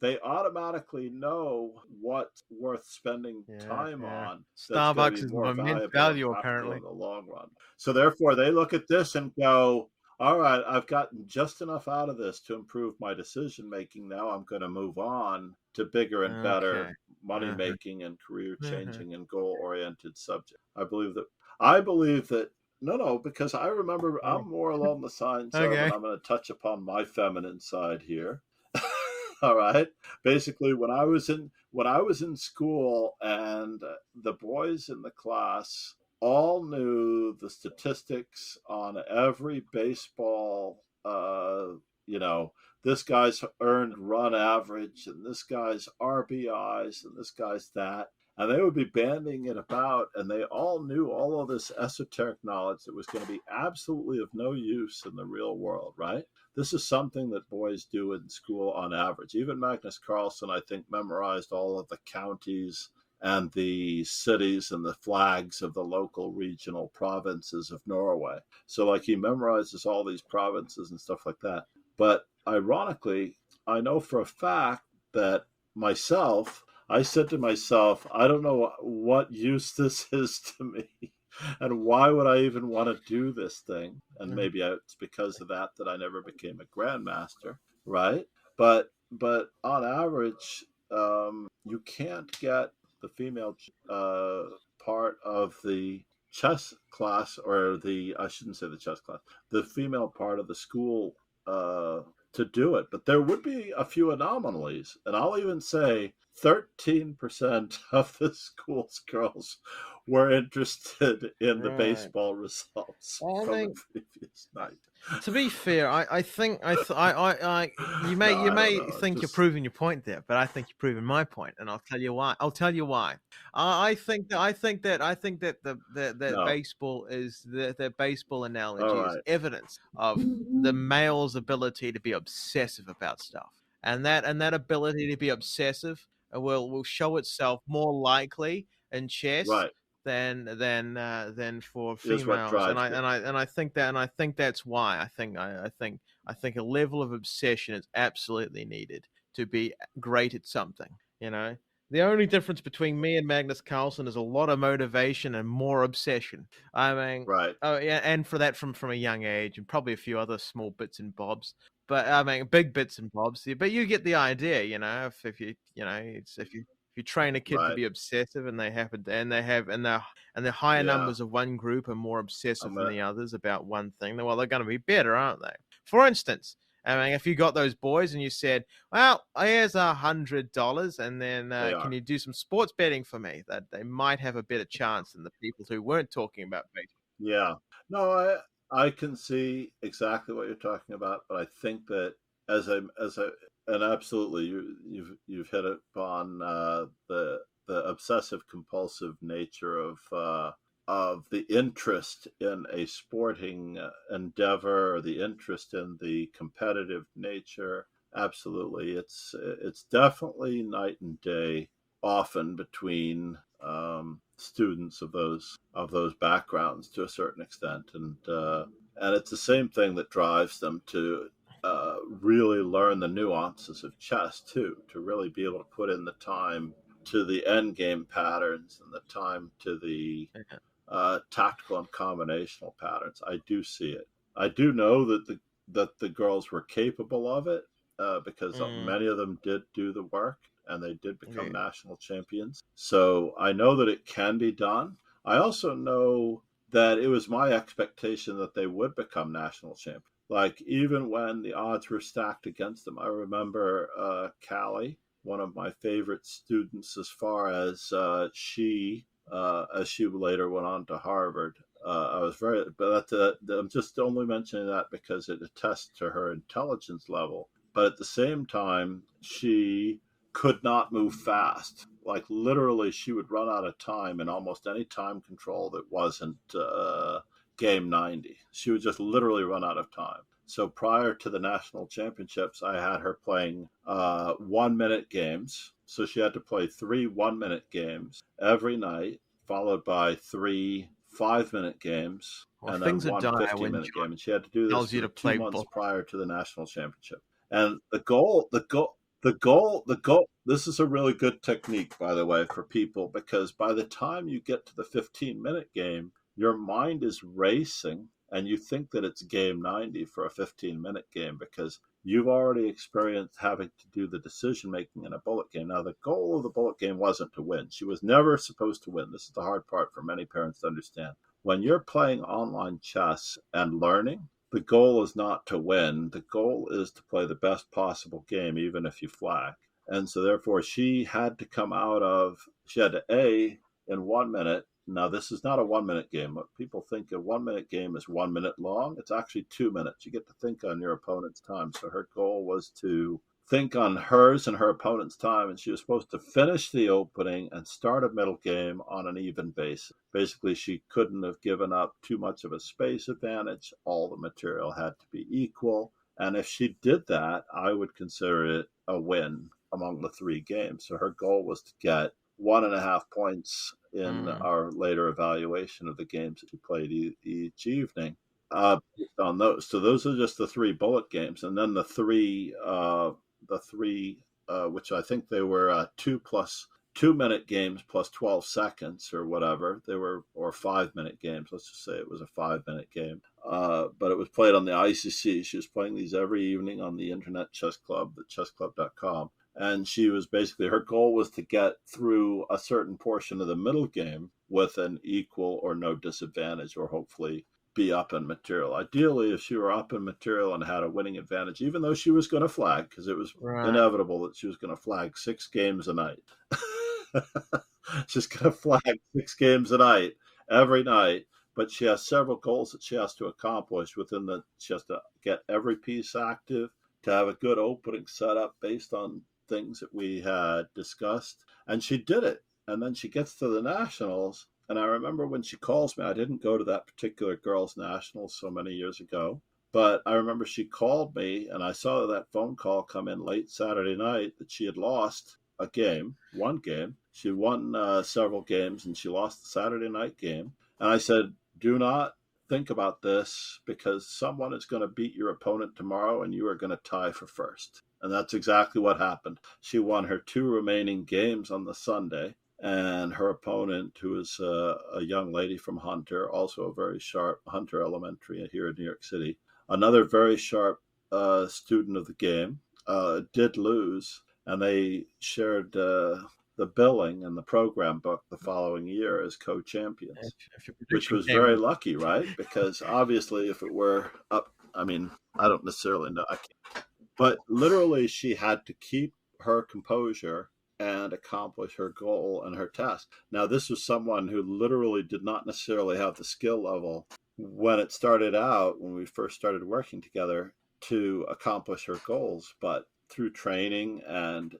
they automatically know what's worth spending time on that's going to Starbucks be is more of immense valuable and value, practical apparently. in the long run. So therefore they look at this and go, all right, I've gotten just enough out of this to improve my decision making. Now I'm going to move on to bigger and better Okay. money Uh-huh. making and career Uh-huh. changing and goal oriented subject. I believe that no, because I remember Oh. I'm more along the lines of, and Okay. I'm going to touch upon my feminine side here. All right. Basically, when I was in school, and the boys in the class all knew the statistics on every baseball. This guy's earned run average, and this guy's RBIs, and this guy's that. And they would be banding it about, and they all knew all of this esoteric knowledge that was going to be absolutely of no use in the real world, right? This is something that boys do in school on average. Even Magnus Carlsen, I think, memorized all of the counties and the cities and the flags of the local regional provinces of Norway. So, like, he memorizes all these provinces and stuff like that. But ironically, I know for a fact that I said to myself, I don't know what use this is to me. And why would I even want to do this thing? And maybe it's because of that I never became a grandmaster, right? But on average, you can't get the female part of the chess class, or I shouldn't say the chess class, the female part of the school to do it. But there would be a few anomalies, and I'll even say 13% of the school's girls were interested in the Right. baseball results I from the mean, previous night. to be fair, I think No, you I don't may know. think you're Just proving your point there, but I think you're proving my point, and I'll tell you why. I'll tell you why. I think that that no. baseball is the baseball All analogy is right. evidence of the male's ability to be obsessive about stuff, and that ability to be obsessive will show itself more likely in chess Right. than for Is what females, and drives I you. and I and I think that and I think that's why I think a level of obsession is absolutely needed to be great at something. You know, the only difference between me and Magnus Carlsen is a lot of motivation and more obsession. I mean, Right. oh yeah, and for that from a young age, and probably a few other small bits and bobs. But I mean, big bits and bobs. But you get the idea, if if you train a kid to Right. be obsessive and they happen and they have and the higher Yeah. numbers of one group are more obsessive I'm than gonna. the others about one thing, then well they're going to be better, aren't they? For instance, I mean, if you got those boys and you said, "Well, here's $100, and then They can are. you do some sports betting for me?" That they might have a better chance than the people who weren't talking about baseball. Yeah. No, I can see exactly what you're talking about, but I think that as a and absolutely you've hit upon the obsessive compulsive nature of the interest in a sporting endeavor or the interest in the competitive nature. Absolutely, it's definitely night and day often between students of those backgrounds to a certain extent, and it's the same thing that drives them to really learn the nuances of chess too, to really be able to put in the time to the end game patterns and the time to the Yeah. tactical and combinational patterns. I do see it. I do know that the girls were capable of it because Mm, many of them did do the work and they did become yeah. national champions. So I know that it can be done. I also know that it was my expectation that they would become national champions. Like even when the odds were stacked against them, I remember Callie, one of my favorite students, as she later went on to Harvard. I was very, but I'm just only mentioning that because it attests to her intelligence level. But at the same time, she could not move fast. Like literally, she would run out of time in almost any time control that wasn't game 90. She would just literally run out of time. So prior to the national championships, I had her playing 1 minute games. So she had to play three 1 minute games every night, followed by three 5 minute games, Well, and then things are one dire when 15-minute John game. And she had to do this tells for you the to two play months ball. prior to the national championship. And this is a really good technique, by the way, for people, because by the time you get to the 15-minute game, your mind is racing and you think that it's game 90 for a 15-minute game because you've already experienced having to do the decision making in a bullet game. Now, the goal of the bullet game wasn't to win. She was never supposed to win. This is the hard part for many parents to understand. When you're playing online chess and learning, the goal is not to win. The goal is to play the best possible game, even if you flag. And so, therefore, she had to A, in 1 minute. Now, this is not a 1 minute game. What people think a 1 minute game is 1 minute long. It's actually 2 minutes. You get to think on your opponent's time. So, her goal was to think on hers and her opponent's time, and she was supposed to finish the opening and start a middle game on an even basis. Basically, she couldn't have given up too much of a space advantage. All the material had to be equal. And if she did that, I would consider it a win among the three games. So her goal was to get 1.5 points in Mm, our later evaluation of the games that she played each evening. Based on those, so those are just the three bullet games, and then the three, which I think they were 2 minute games plus 12 seconds or whatever. They were, or 5 minute games. Let's just say it was a 5 minute game. But it was played on the ICC. She was playing these every evening on the Internet Chess Club, the chessclub.com. And she was basically, her goal was to get through a certain portion of the middle game with an equal or no disadvantage, or hopefully be up in material. Ideally, if she were up in material and had a winning advantage, even though she was going to flag, because it was right. inevitable that she was going to flag 6 games a night. She's going to flag 6 games a night, every night. But she has several goals that she has to accomplish within the. She has to get every piece active, to have a good opening setup based on things that we had discussed. And she did it. And then she gets to the nationals. And I remember when she calls me, I didn't go to that particular girls' nationals so many years ago. But I remember she called me, and I saw that phone call come in late Saturday night that she had lost a game, one game. She won several games, and she lost the Saturday night game. And I said, do not think about this, because someone is going to beat your opponent tomorrow, and you are going to tie for first. And that's exactly what happened. She won her 2 remaining games on the Sunday, and her opponent, who is a young lady from Hunter, also a very sharp Hunter Elementary here in New York City, another very sharp student of the game, did lose, and they shared the billing and the program book the following year as co-champions, which was very lucky, right? Because obviously, if it were up, I mean, I don't necessarily know, but literally, she had to keep her composure and accomplish her goal and her task. Now, this was someone who literally did not necessarily have the skill level when it started out, when we first started working together, to accomplish her goals, but through training and,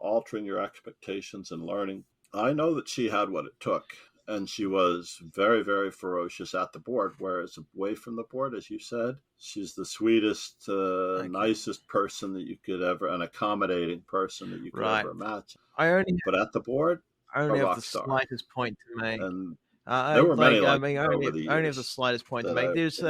altering your expectations and learning, I know that she had what it took. And she was very, very ferocious at the board, whereas away from the board, as you said, she's the sweetest, nicest person that you could ever, an accommodating person that you could ever imagine. But at the board, I only a have rock the star. slightest point to make. And there were many like I only have the slightest point to make. There's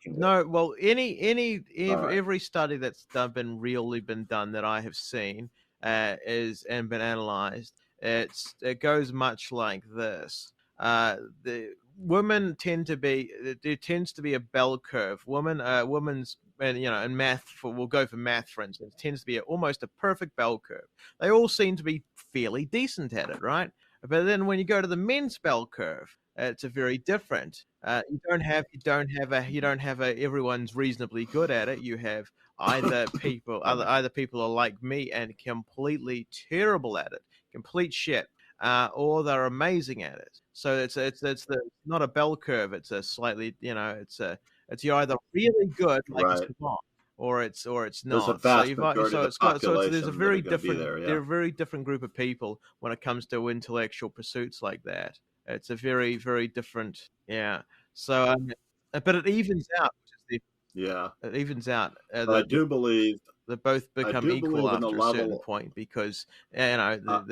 no, well, every study that's really been done that I have seen is and been analyzed. It goes much like this. The women tend to be there tends to be a bell curve. Women's and in math, we'll go for math for instance, tends to be almost a perfect bell curve. They all seem to be fairly decent at it, right? But then when you go to the men's bell curve, it's a very different. You don't have a everyone's reasonably good at it. You have either people are like me and completely terrible at it, complete shit, or they're amazing at it. So it's not a bell curve. It's a slightly you're either really good like a savant, or it's not. There's a vast majority of the population there's a very different there are a very different group of people when it comes to intellectual pursuits like that. It's a very, very different, yeah. So, but it evens out. It evens out. I do believe they both become equal after a certain level point, because some of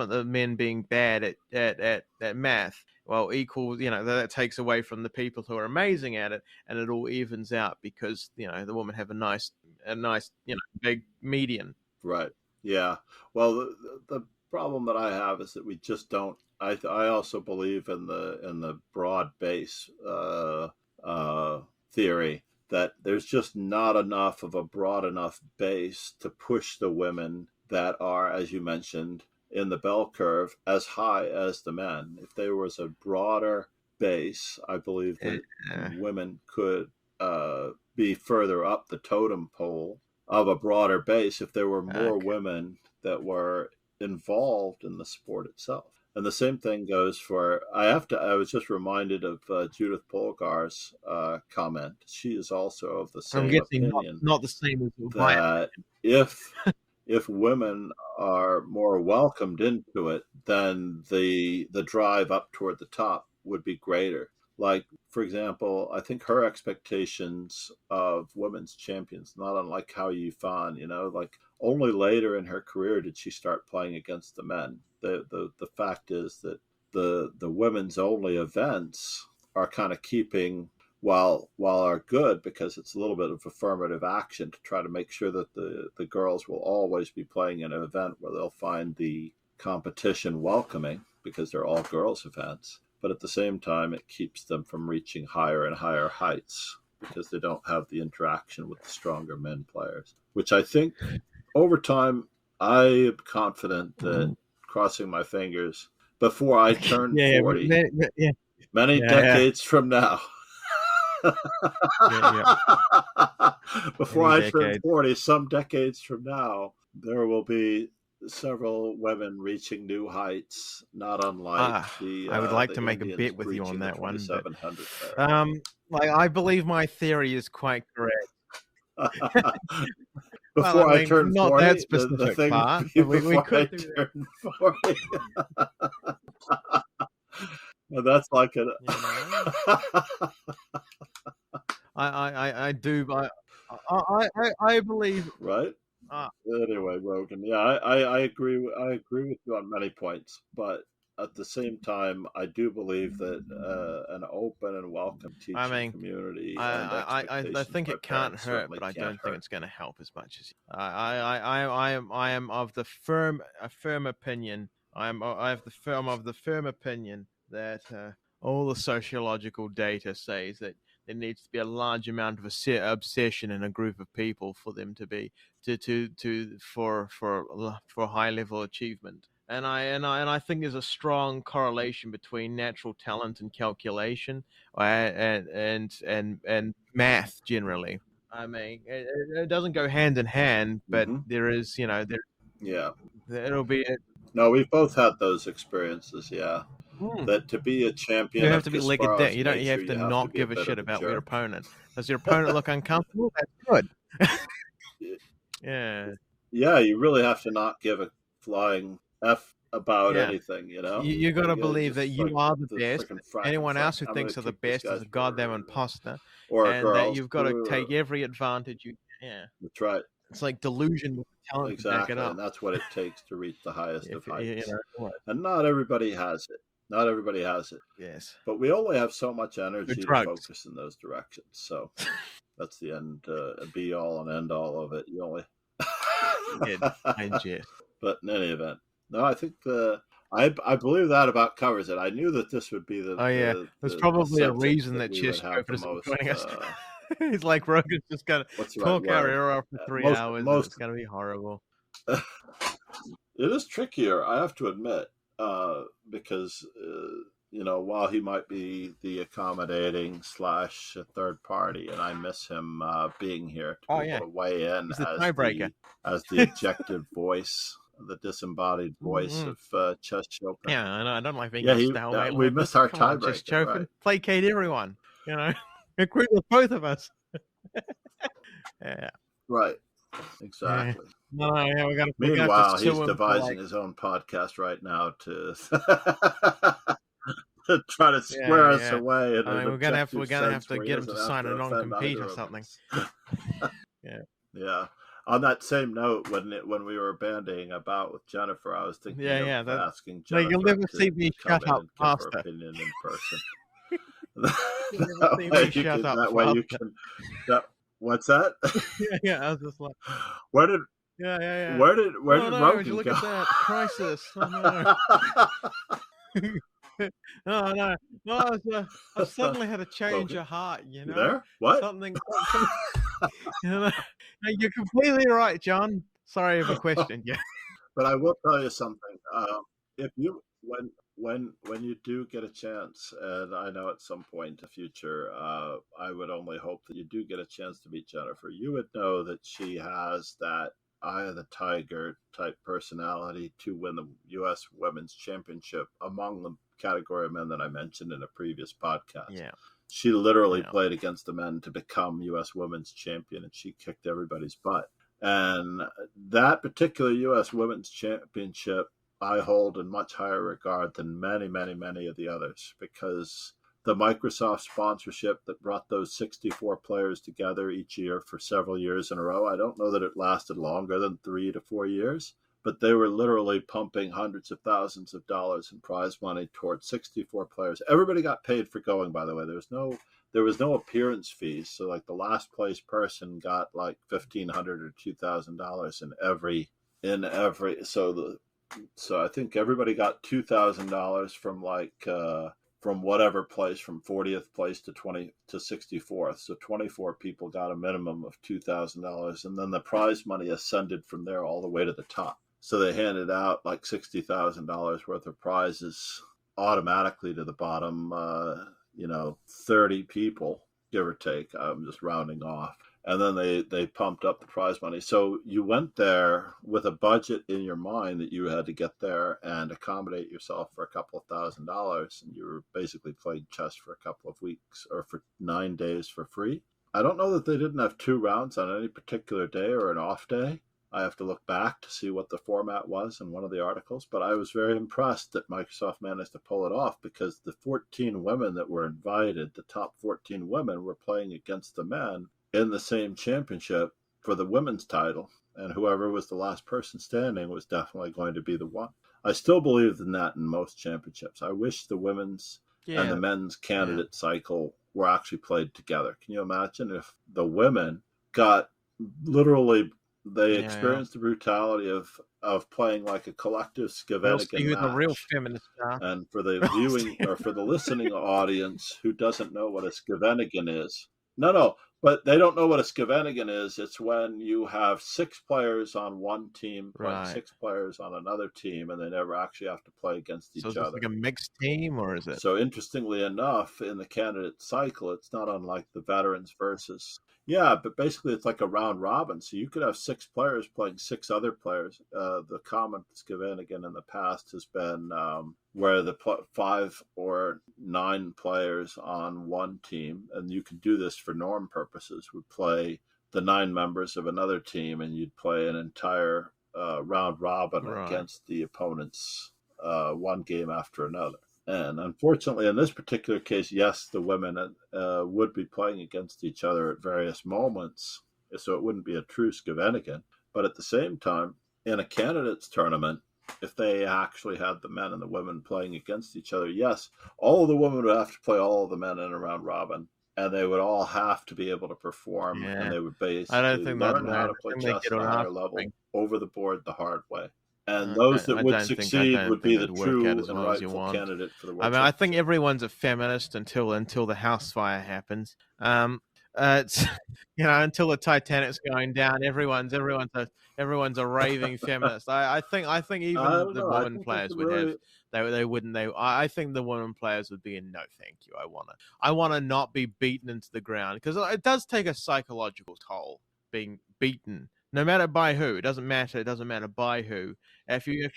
the men being bad at math, well, equal, that takes away from the people who are amazing at it, and it all evens out because the women have a nice big median. Right. Yeah. Well, the problem that I have is that we just don't. I also believe in the broad base theory, that there's just not enough of a broad enough base to push the women that are, as you mentioned, in the bell curve as high as the men. If there was a broader base, I believe that women could be further up the totem pole of a broader base if there were more women that were involved in the sport itself. And the same thing goes for, I was just reminded of Judith Polgar's comment. She is also of the same opinion. Not the same as that if women are more welcomed into it, then the drive up toward the top would be greater. Like, for example, I think her expectations of women's champions, not unlike Hao Yifan, like only later in her career did she start playing against the men. The fact is that the women's only events are kind of keeping, while are good, because it's a little bit of affirmative action to try to make sure that the girls will always be playing in an event where they'll find the competition welcoming, because they're all girls events. But at the same time, it keeps them from reaching higher and higher heights because they don't have the interaction with the stronger men players, which I think over time, I am confident that, crossing my fingers, before I turn 40, many decades from now, before I turn 40, some decades from now, there will be several women reaching new heights, not unlike I would like the to make a Indians bet with you on breaching the that one, but 2700 barrier. like I believe my theory is quite correct. Well, I Before I mean, turned not that 40, the specific thing part, would be but we before I could do that. turned 40. Well, that's like a. You know, I do. I believe. Right? Uh, Anyway, Rogan, yeah, I agree. I agree with you on many points, but at the same time, I do believe that an open and welcome I teaching mean, community and I expectations think by it can't parents hurt, certainly but I can't don't think hurt. it's going to help as much as I am of the firm opinion. I'm of the firm opinion that all the sociological data says that there needs to be a large amount of obsession in a group of people for them to be for high level achievement. And I think there's a strong correlation between natural talent and calculation, and math generally. I mean, it doesn't go hand in hand, but Hmm. there is, Yeah. it'll be. No, we've both had those experiences. Yeah, Hmm. that to be a You champion have of to be leg it down. Kasparov's You don't. You nature, have to you have to not be a give a bit shit of a about your jerk. opponent. Does your opponent look uncomfortable? That's good. Yeah, Yeah, you really have to not give a flying F about yeah. anything, you know? You got to Like, believe that just you like are the the best. freaking fracking Anyone Frank. else who I'm going thinks to they're the kick this best is guy's a goddamn brr, imposter, or a and that girl's you've got to take brr. every advantage you. Yeah, That's right. it's like delusion with the talent to back it Exactly. up. And that's what it takes to reach the highest of If you heights. know what? And not everybody has it. Not everybody has it. Yes. But we only have so much Good energy to drugs. focus in those directions. So that's the end, be all and end all of it. You only. Yeah, I jest. But in any event, no, I think I believe that about covers it. I knew that this would be Oh yeah, there's the probably a subject reason that that we would have Cheshire the isn't most. joining us. He's like Rogan's just gonna What's the right talk our word? ear off for three Most hours, and most. it's gonna be horrible. It is trickier, I have to admit, because while he might be the accommodating slash third party, and I miss him being here to Oh be yeah, able to weigh in he's the tiebreaker. as the objective voice, the disembodied voice Mm-hmm. of Chess Chopin. Yeah, I know. I don't like being Yeah, a stalemate we like missed this. our Come on, just tiebreaker, Chopin, right? placate everyone. Agree with both of us. Yeah. Right, Yeah. exactly. No, yeah, we're gonna have to Meanwhile, sue he's him for devising like. his own podcast right now to try to square Yeah, us yeah. away in I an mean, objective we're gonna have sense to where he get him to doesn't have sign to a offend non-compete either or of something. us. Yeah. Yeah. On that same note, when we were bandying about with Jennifer, I was thinking Yeah, of yeah. asking No, you'll Jennifer never see me to come shut in up and give her faster. opinion in person. You'll never see me shut up That way you faster. can that what's that? Yeah, yeah. I was just like, Where did yeah, yeah, yeah. where Oh did no! Would you Rogan look go? at that crisis? Oh no! Oh no! No, I've suddenly had a change Rogan, of heart. you there? What? Something. You know, no, you're completely right, John. Sorry if I questioned you. But I will tell you something. If you when you do get a chance, and I know at some point in the future, I would only hope that you do get a chance to meet Jennifer. You would know that she has that eye of the tiger type personality to win the U.S. Women's Championship among the category of men that I mentioned in a previous podcast. Yeah. She literally Yeah. played against the men to become U.S. Women's Champion, and she kicked everybody's butt. And that particular U.S. Women's Championship I hold in much higher regard than many, many, many of the others, because the Microsoft sponsorship that brought those 64 players together each year for several years in a row, I don't know that it lasted longer than 3 to 4 years, but they were literally pumping hundreds of thousands of dollars in prize money towards 64 players. Everybody got paid for going, by the way. There was no appearance fees. So like the last place person got like $1,500 or $2,000 so I think everybody got $2,000 from from whatever place, from 40th place to 64th. So 24 people got a minimum of $2,000, and then the prize money ascended from there all the way to the top. So they handed out like $60,000 worth of prizes automatically to the bottom 30 people, give or take. I'm just rounding off. and then they pumped up the prize money. So you went there with a budget in your mind that you had to get there and accommodate yourself for a couple of $1,000, and you were basically playing chess for a couple of weeks or for 9 days for free. I don't know that they didn't have 2 rounds on any particular day or an off day. I have to look back to see what the format was in one of the articles, but I was very impressed that Microsoft managed to pull it off, because the 14 women that were invited, the top 14 women, were playing against the men in the same championship for the women's title, and whoever was the last person standing was definitely going to be the one. I still believe in that in most championships. I wish the women's and the men's candidate cycle were actually played together. Can you imagine if the women got literally, they experienced the brutality of playing like a collective We'll see Skavenigan who the real match. feminists are. And for the viewing or for the listening audience who doesn't know what a Skavenigan is, no, but they don't know what a Skavenigan is. It's when you have 6 players on one team playing 6 players on another team, and they never actually have to play against each other. So is it like a mixed team, or is it? So interestingly enough, in the candidate cycle, it's not unlike the veterans versus. Yeah, but basically it's like a round robin. So you could have 6 players playing 6 other players. The common Skavenigan in the past has been where the 5 or 9 players on one team, and you could do this for norm purposes, would play the 9 members of another team, and you'd play an entire round robin against the opponents, one game after another. And unfortunately, in this particular case, yes, the women would be playing against each other at various moments, so it wouldn't be a true Skavenigan. But at the same time, in a candidates tournament, if they actually had the men and the women playing against each other, yes, all of the women would have to play all of the men in a round robin, and they would all have to be able to perform, and they would basically learn how to play chess at a higher level over the board the hard way. And those that would succeed would be the true and rightful candidate for the World Championship. I think everyone's a feminist until the house fire happens. It's until the Titanic's going down, everyone's a raving feminist. I think even the women players would have. They wouldn't. I think the women players would be in no, thank you. I wanna not be beaten into the ground, because it does take a psychological toll being beaten. No matter by who, it doesn't matter. It doesn't matter by who. If you,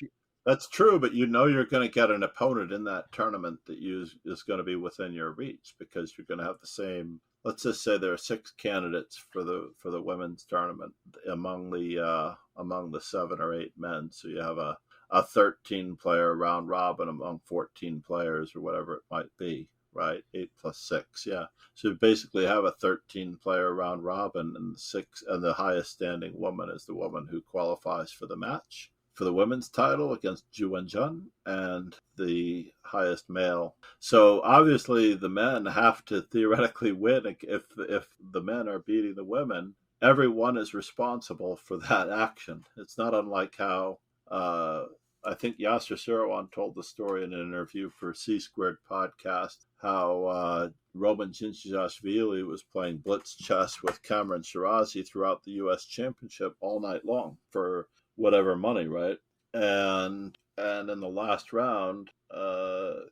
that's true, but you're going to get an opponent in that tournament that is going to be within your reach, because you're going to have the same. Let's just say there are 6 candidates for the women's tournament among the 7 or 8 men. So you have a 13-player round robin among 14 players, or whatever it might be. Right, 8 plus 6, yeah. So you basically have a 13-player round robin, and the highest standing woman is the woman who qualifies for the match for the women's title against Ju Wenjun, and the highest male. So obviously the men have to theoretically win. If the men are beating the women, everyone is responsible for that action. It's not unlike how I think Yasser Seirawan told the story in an interview for C Squared podcast, how Roman Djindjiashvili was playing blitz chess with Cameron Shirazi throughout the U.S. Championship all night long for whatever money, right? And in the last round,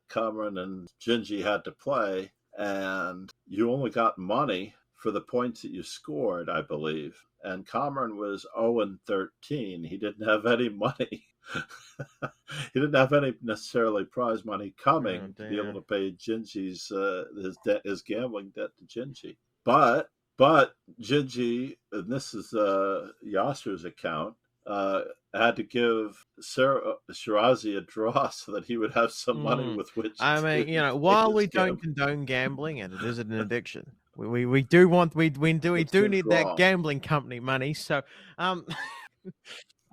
Cameron and Gingy had to play, and you only got money for the points that you scored, I believe. And Cameron was 0-13. He didn't have any money. He didn't have any necessarily prize money coming to be able to pay Gingy's his gambling debt to Gingy. But Gingy, and this is Yasser's account, had to give Shirazi a draw so that he would have some money with which. I mean, while we don't condone gambling, and it is an addiction, we do need that gambling company money. So,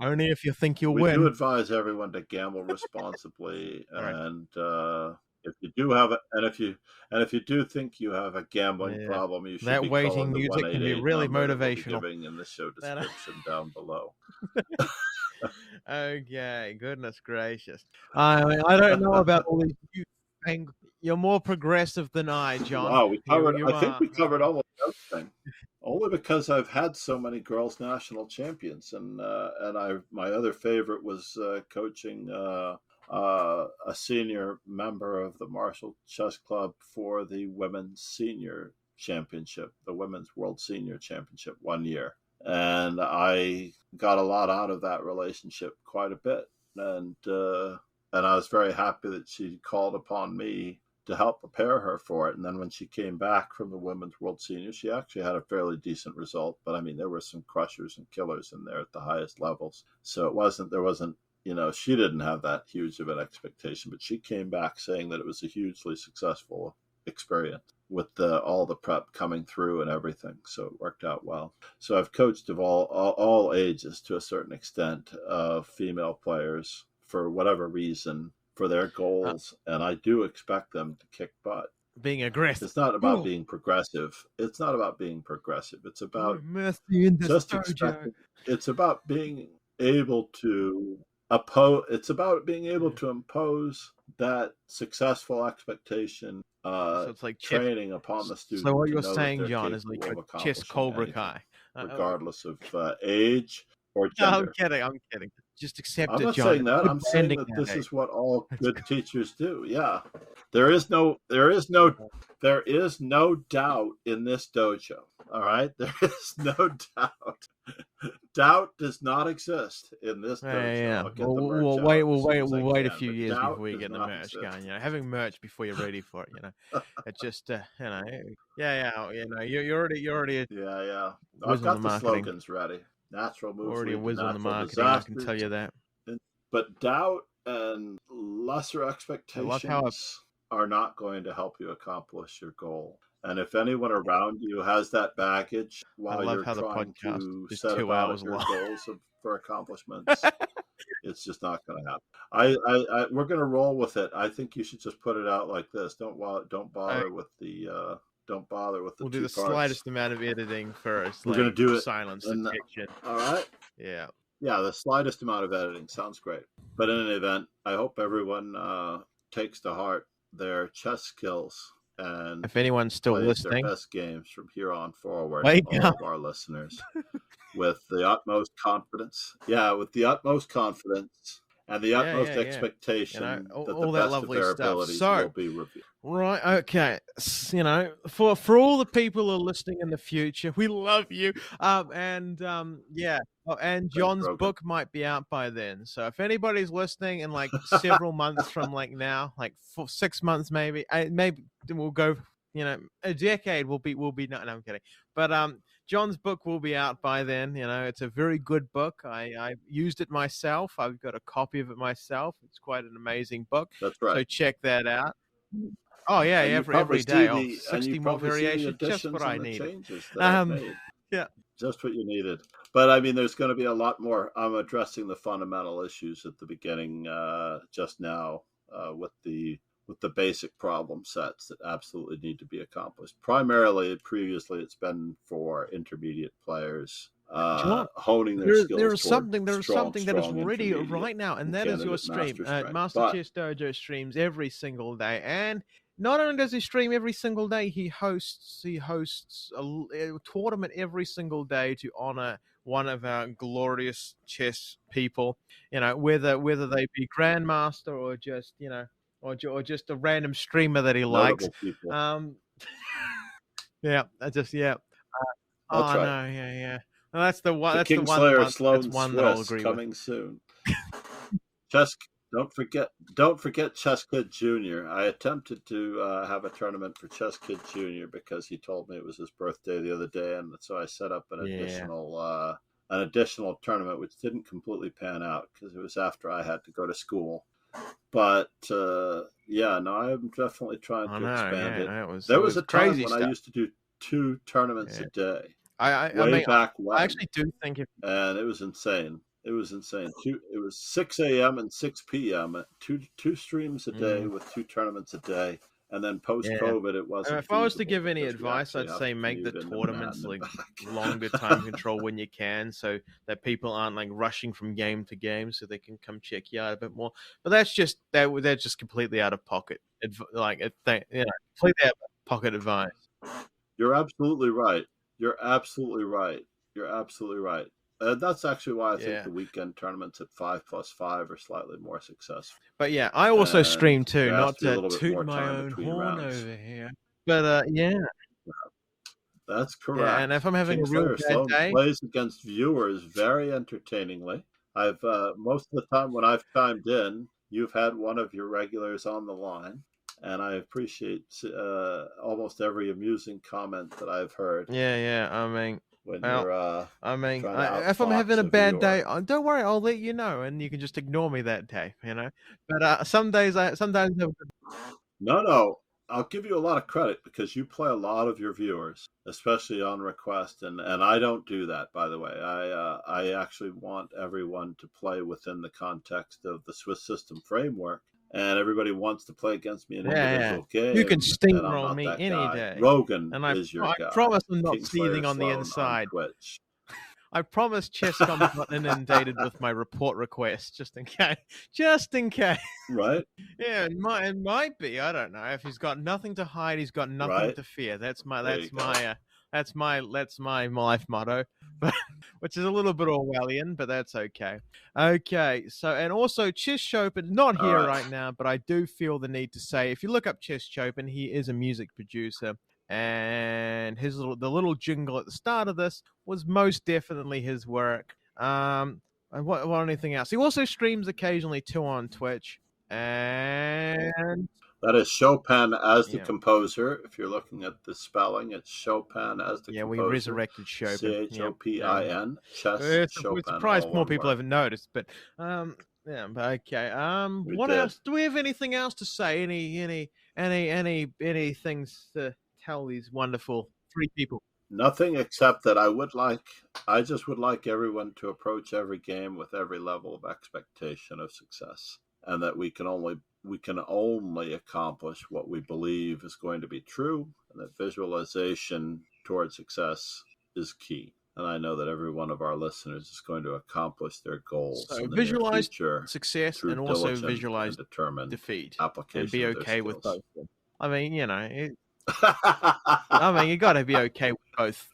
only if you think you'll win. We do advise everyone to gamble responsibly, and if you do have if you do think you have a gambling problem, you should be calling the 1-888 can be really motivational. Giving in the show description down below. Okay, goodness gracious. I mean, I don't know about all these. You're more progressive than I, John. Wow, I think we covered almost everything. Only because I've had so many girls national champions, and my other favorite was coaching a senior member of the Marshall Chess Club for the women's senior championship, the Women's World Senior Championship, one year. And I got a lot out of that relationship, quite a bit. And I was very happy that she called upon me to help prepare her for it. And then when she came back from the Women's World Senior, she actually had a fairly decent result. But I mean, there were some crushers and killers in there at the highest levels. So there wasn't, she didn't have that huge of an expectation, but she came back saying that it was a hugely successful experience with all the prep coming through and everything. So it worked out well. So I've coached of all ages to a certain extent of female players for whatever reason, for their goals, and I do expect them to kick butt. Being aggressive. It's not about being progressive. It's about just expecting. It's about being able to oppose. It's about being able to impose that successful expectation. So it's like training upon the student. So what you're saying, John, is like chess Cobra Kai, regardless of age or gender. I'm kidding. Just accept it, John. I'm not saying that. I'm saying that this is what all good teachers do. Yeah. There is no doubt in this dojo. All right? There is no doubt. Doubt does not exist in this dojo. Yeah. We'll wait a few years before you get the merch going. Having merch before you're ready for it. It's just you're already. Yeah. I've got the slogans ready. Natural moves. Already a whiz on the marketing. I can tell you that. But doubt and lesser expectations are not going to help you accomplish your goal. And if anyone around you has that baggage while you're trying to set about your goals for accomplishments, it's just not going to happen. We're going to roll with it. I think you should just put it out like this. Don't bother with the. Don't bother with the. We'll do the slightest amount of editing first. We're going to do it. Silence detection. All right. Yeah. Yeah, the slightest amount of editing sounds great. But in any event, I hope everyone takes to heart their chess skills and if anyone's still listening, their best games from here on forward. All of our listeners with the utmost confidence. Yeah, with the utmost confidence. And the utmost expectation that the best of their abilities will be revealed. Right, okay. For all the people who are listening in the future, we love you. And John's book might be out by then. So if anybody's listening in like several months from like now, like 6 months maybe we'll go. A decade will be. No, I'm kidding. But John's book will be out by then. It's a very good book. I used it myself. I've got a copy of it myself. It's quite an amazing book. That's right. So check that out. Oh yeah, every day. 60 more variations. Just what I needed. Yeah. Just what you needed. But I mean, there's going to be a lot more. I'm addressing the fundamental issues at the beginning just now with the basic problem sets that absolutely need to be accomplished. Previously, it's been for intermediate players honing their skills. There's something that is ready right now, and that is your stream. Master Chess Dojo streams every single day, and not only does he stream every single day, he hosts a tournament every single day to honor one of our glorious chess people. Whether they be grandmaster or just or just a random streamer that he likes. Yeah, That's right. No, yeah. Well, that's the one. That's Kingslayer the one that I'll agree coming with. Soon. Chess. Don't forget Chess Kid Jr. I attempted to have a tournament for Chess Kid Jr. because he told me it was his birthday the other day, and so I set up an additional tournament, which didn't completely pan out because it was after I had to go to school. But I'm definitely trying to expand it. There was a time when I used to do 2 tournaments a day. Back when. I actually do think and it was insane. It was 6 a.m. and 6 p.m. Two streams a day with 2 tournaments a day. And then post-COVID, it wasn't. If I was to give any advice, I'd say make the tournaments like longer time control when you can, so that people aren't like rushing from game to game, so they can come check you out a bit more. But that's just completely out of pocket, completely out of pocket advice. You're absolutely right. That's actually why I think the weekend tournaments at 5+5 are slightly more successful. But yeah, I also stream too, not to toot my own horn over here. But That's Yeah, and correct. if I'm having a real Kingslayer bad Sloan day, plays against viewers very entertainingly. I've most of the time when I've chimed in, you've had one of your regulars on the line, and I appreciate almost every amusing comment that I've heard yeah. I mean, when well, you're trying to if I'm having outfox a a bad day, viewer. don't worry, I'll let you know, and you can just ignore me that day, you know. But some days, sometimes, No, no. I'll give you a lot of credit because you play a lot of your viewers, especially on request, and I don't do that. By the way, I actually want everyone to play within the context of the Swiss system framework, and everybody wants to play against me in yeah, individual you can game, and I'm steamroll not me that any guy. day, Rogan and is your I guy. promise I'm not Kingslayer seething on the Sloan on inside. Twitch. I promise Chesscom's not inundated with my report requests, just in case. Just in case. Right, Yeah, it might be. I don't know. If he's got nothing to hide, he's got nothing right. to fear. There you go. That's my life motto, but which is a little bit Orwellian, but that's okay. Okay, so and also Chess Chopin not All here right. right now, but I do feel the need to say if you look up Chess Chopin, he is a music producer, and the little jingle at the start of this was most definitely his work. And what anything else? He also streams occasionally too on Twitch. And That is Chopin as the yeah, composer. If you're looking at the spelling, it's Chopin as the yeah, we composer. resurrected Chopin. Yep. Chopin, chess, We're Chopin, surprised all more one people word. haven't noticed, but yeah, but okay. We What did. else? Do we have anything else to say? Any things to tell these wonderful three people? Nothing except that I just would like everyone to approach every game with every level of expectation of success, and that we can only accomplish what we believe is going to be true, and that visualization toward success is key. And I know that every one of our listeners is going to accomplish their goals So in the near visualize future success through and also diligent visualize and determined defeat, and application be of their okay with skills. both. I mean, I mean, you got to be okay with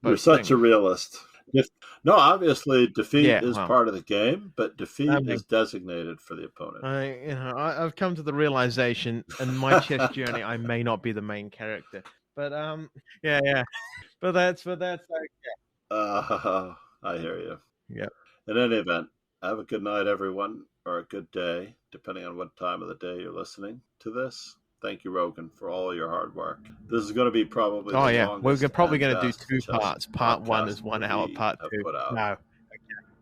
You're both such things. a realist. If, no, obviously defeat Yeah, is well, part of the game, but I defeat mean, is designated for the opponent. I've come to the realization in my chess journey I may not be the main character, but yeah, but that's like, I hear you. yeah, In any event, have a good night, everyone, or a good day, depending on what time of the day you're listening to this. Thank you, Rogan, for all your hard work. This is going to be probably the oh yeah, longest probably and going to do best two chess parts. Part one podcast is one that hour. we Part have two, put out. no, okay,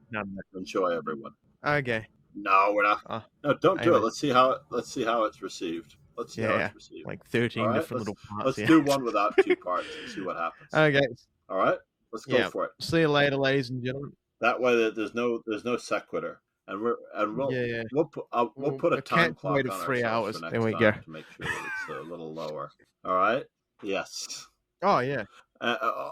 no, Enjoy, everyone. okay. No, we're not. Oh, No, don't do it. amen. Let's see how it's received. Let's see how Yeah, it's received. like All 13 right. different little parts. Let's Yeah. do one without two parts and see what happens. Okay. All right. Let's go Yeah. for it. See you later, ladies and gentlemen. That way that there's no sequitur, and Yeah. we'll put a I time can't wait clock on 3 ourselves for hours. There next we go. time to make sure that it's a little lower. All right. Yes. Oh yeah.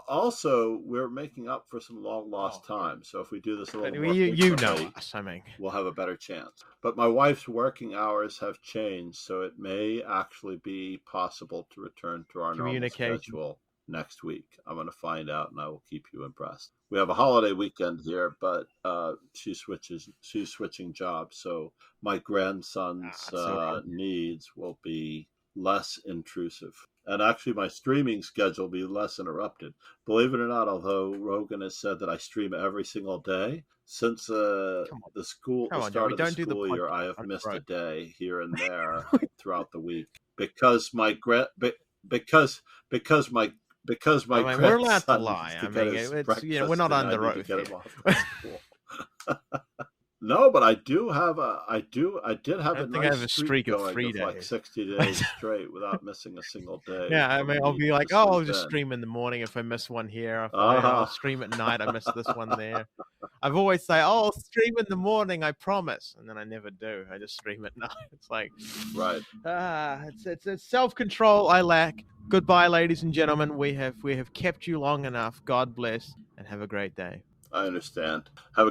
Also, we're making up for some long lost Oh, yeah. time. So if we do this a But little more you know frequently, us. I mean, we'll have a better chance. But my wife's working hours have changed, so it may actually be possible to return to our normal communication. schedule next week. I'm going to find out, and I will keep you impressed. We have a holiday weekend here, but she's switching jobs, so my grandson's That's all right. needs will be less intrusive. And actually, my streaming schedule will be less interrupted. Believe it or not, although Rogan has said that I stream every single day, since the Come on, Joe. start We of the don't do the school year, I podcast have on missed the a road. day here and there throughout the week because my because because my I mean, we're allowed to grandson lie. needs I to get mean, his it's we're breakfast not and I under need to oath get here. him off to school. No, but I did have I a think I have nice a streak streak of going 3 of like days. 60 days straight without missing a single day Yeah, I for mean, me I'll be needing like, to oh, sleep I'll just in. stream in the morning if I miss one here. If I'll Uh-huh. stream at night, I miss this one there. I've always say, oh, I'll stream in the morning, I promise, and then I never do. I just stream at night. It's like, Right. it's self-control I lack. Goodbye, ladies and gentlemen. We have kept you long enough. God bless, and have a great day. I understand. Have a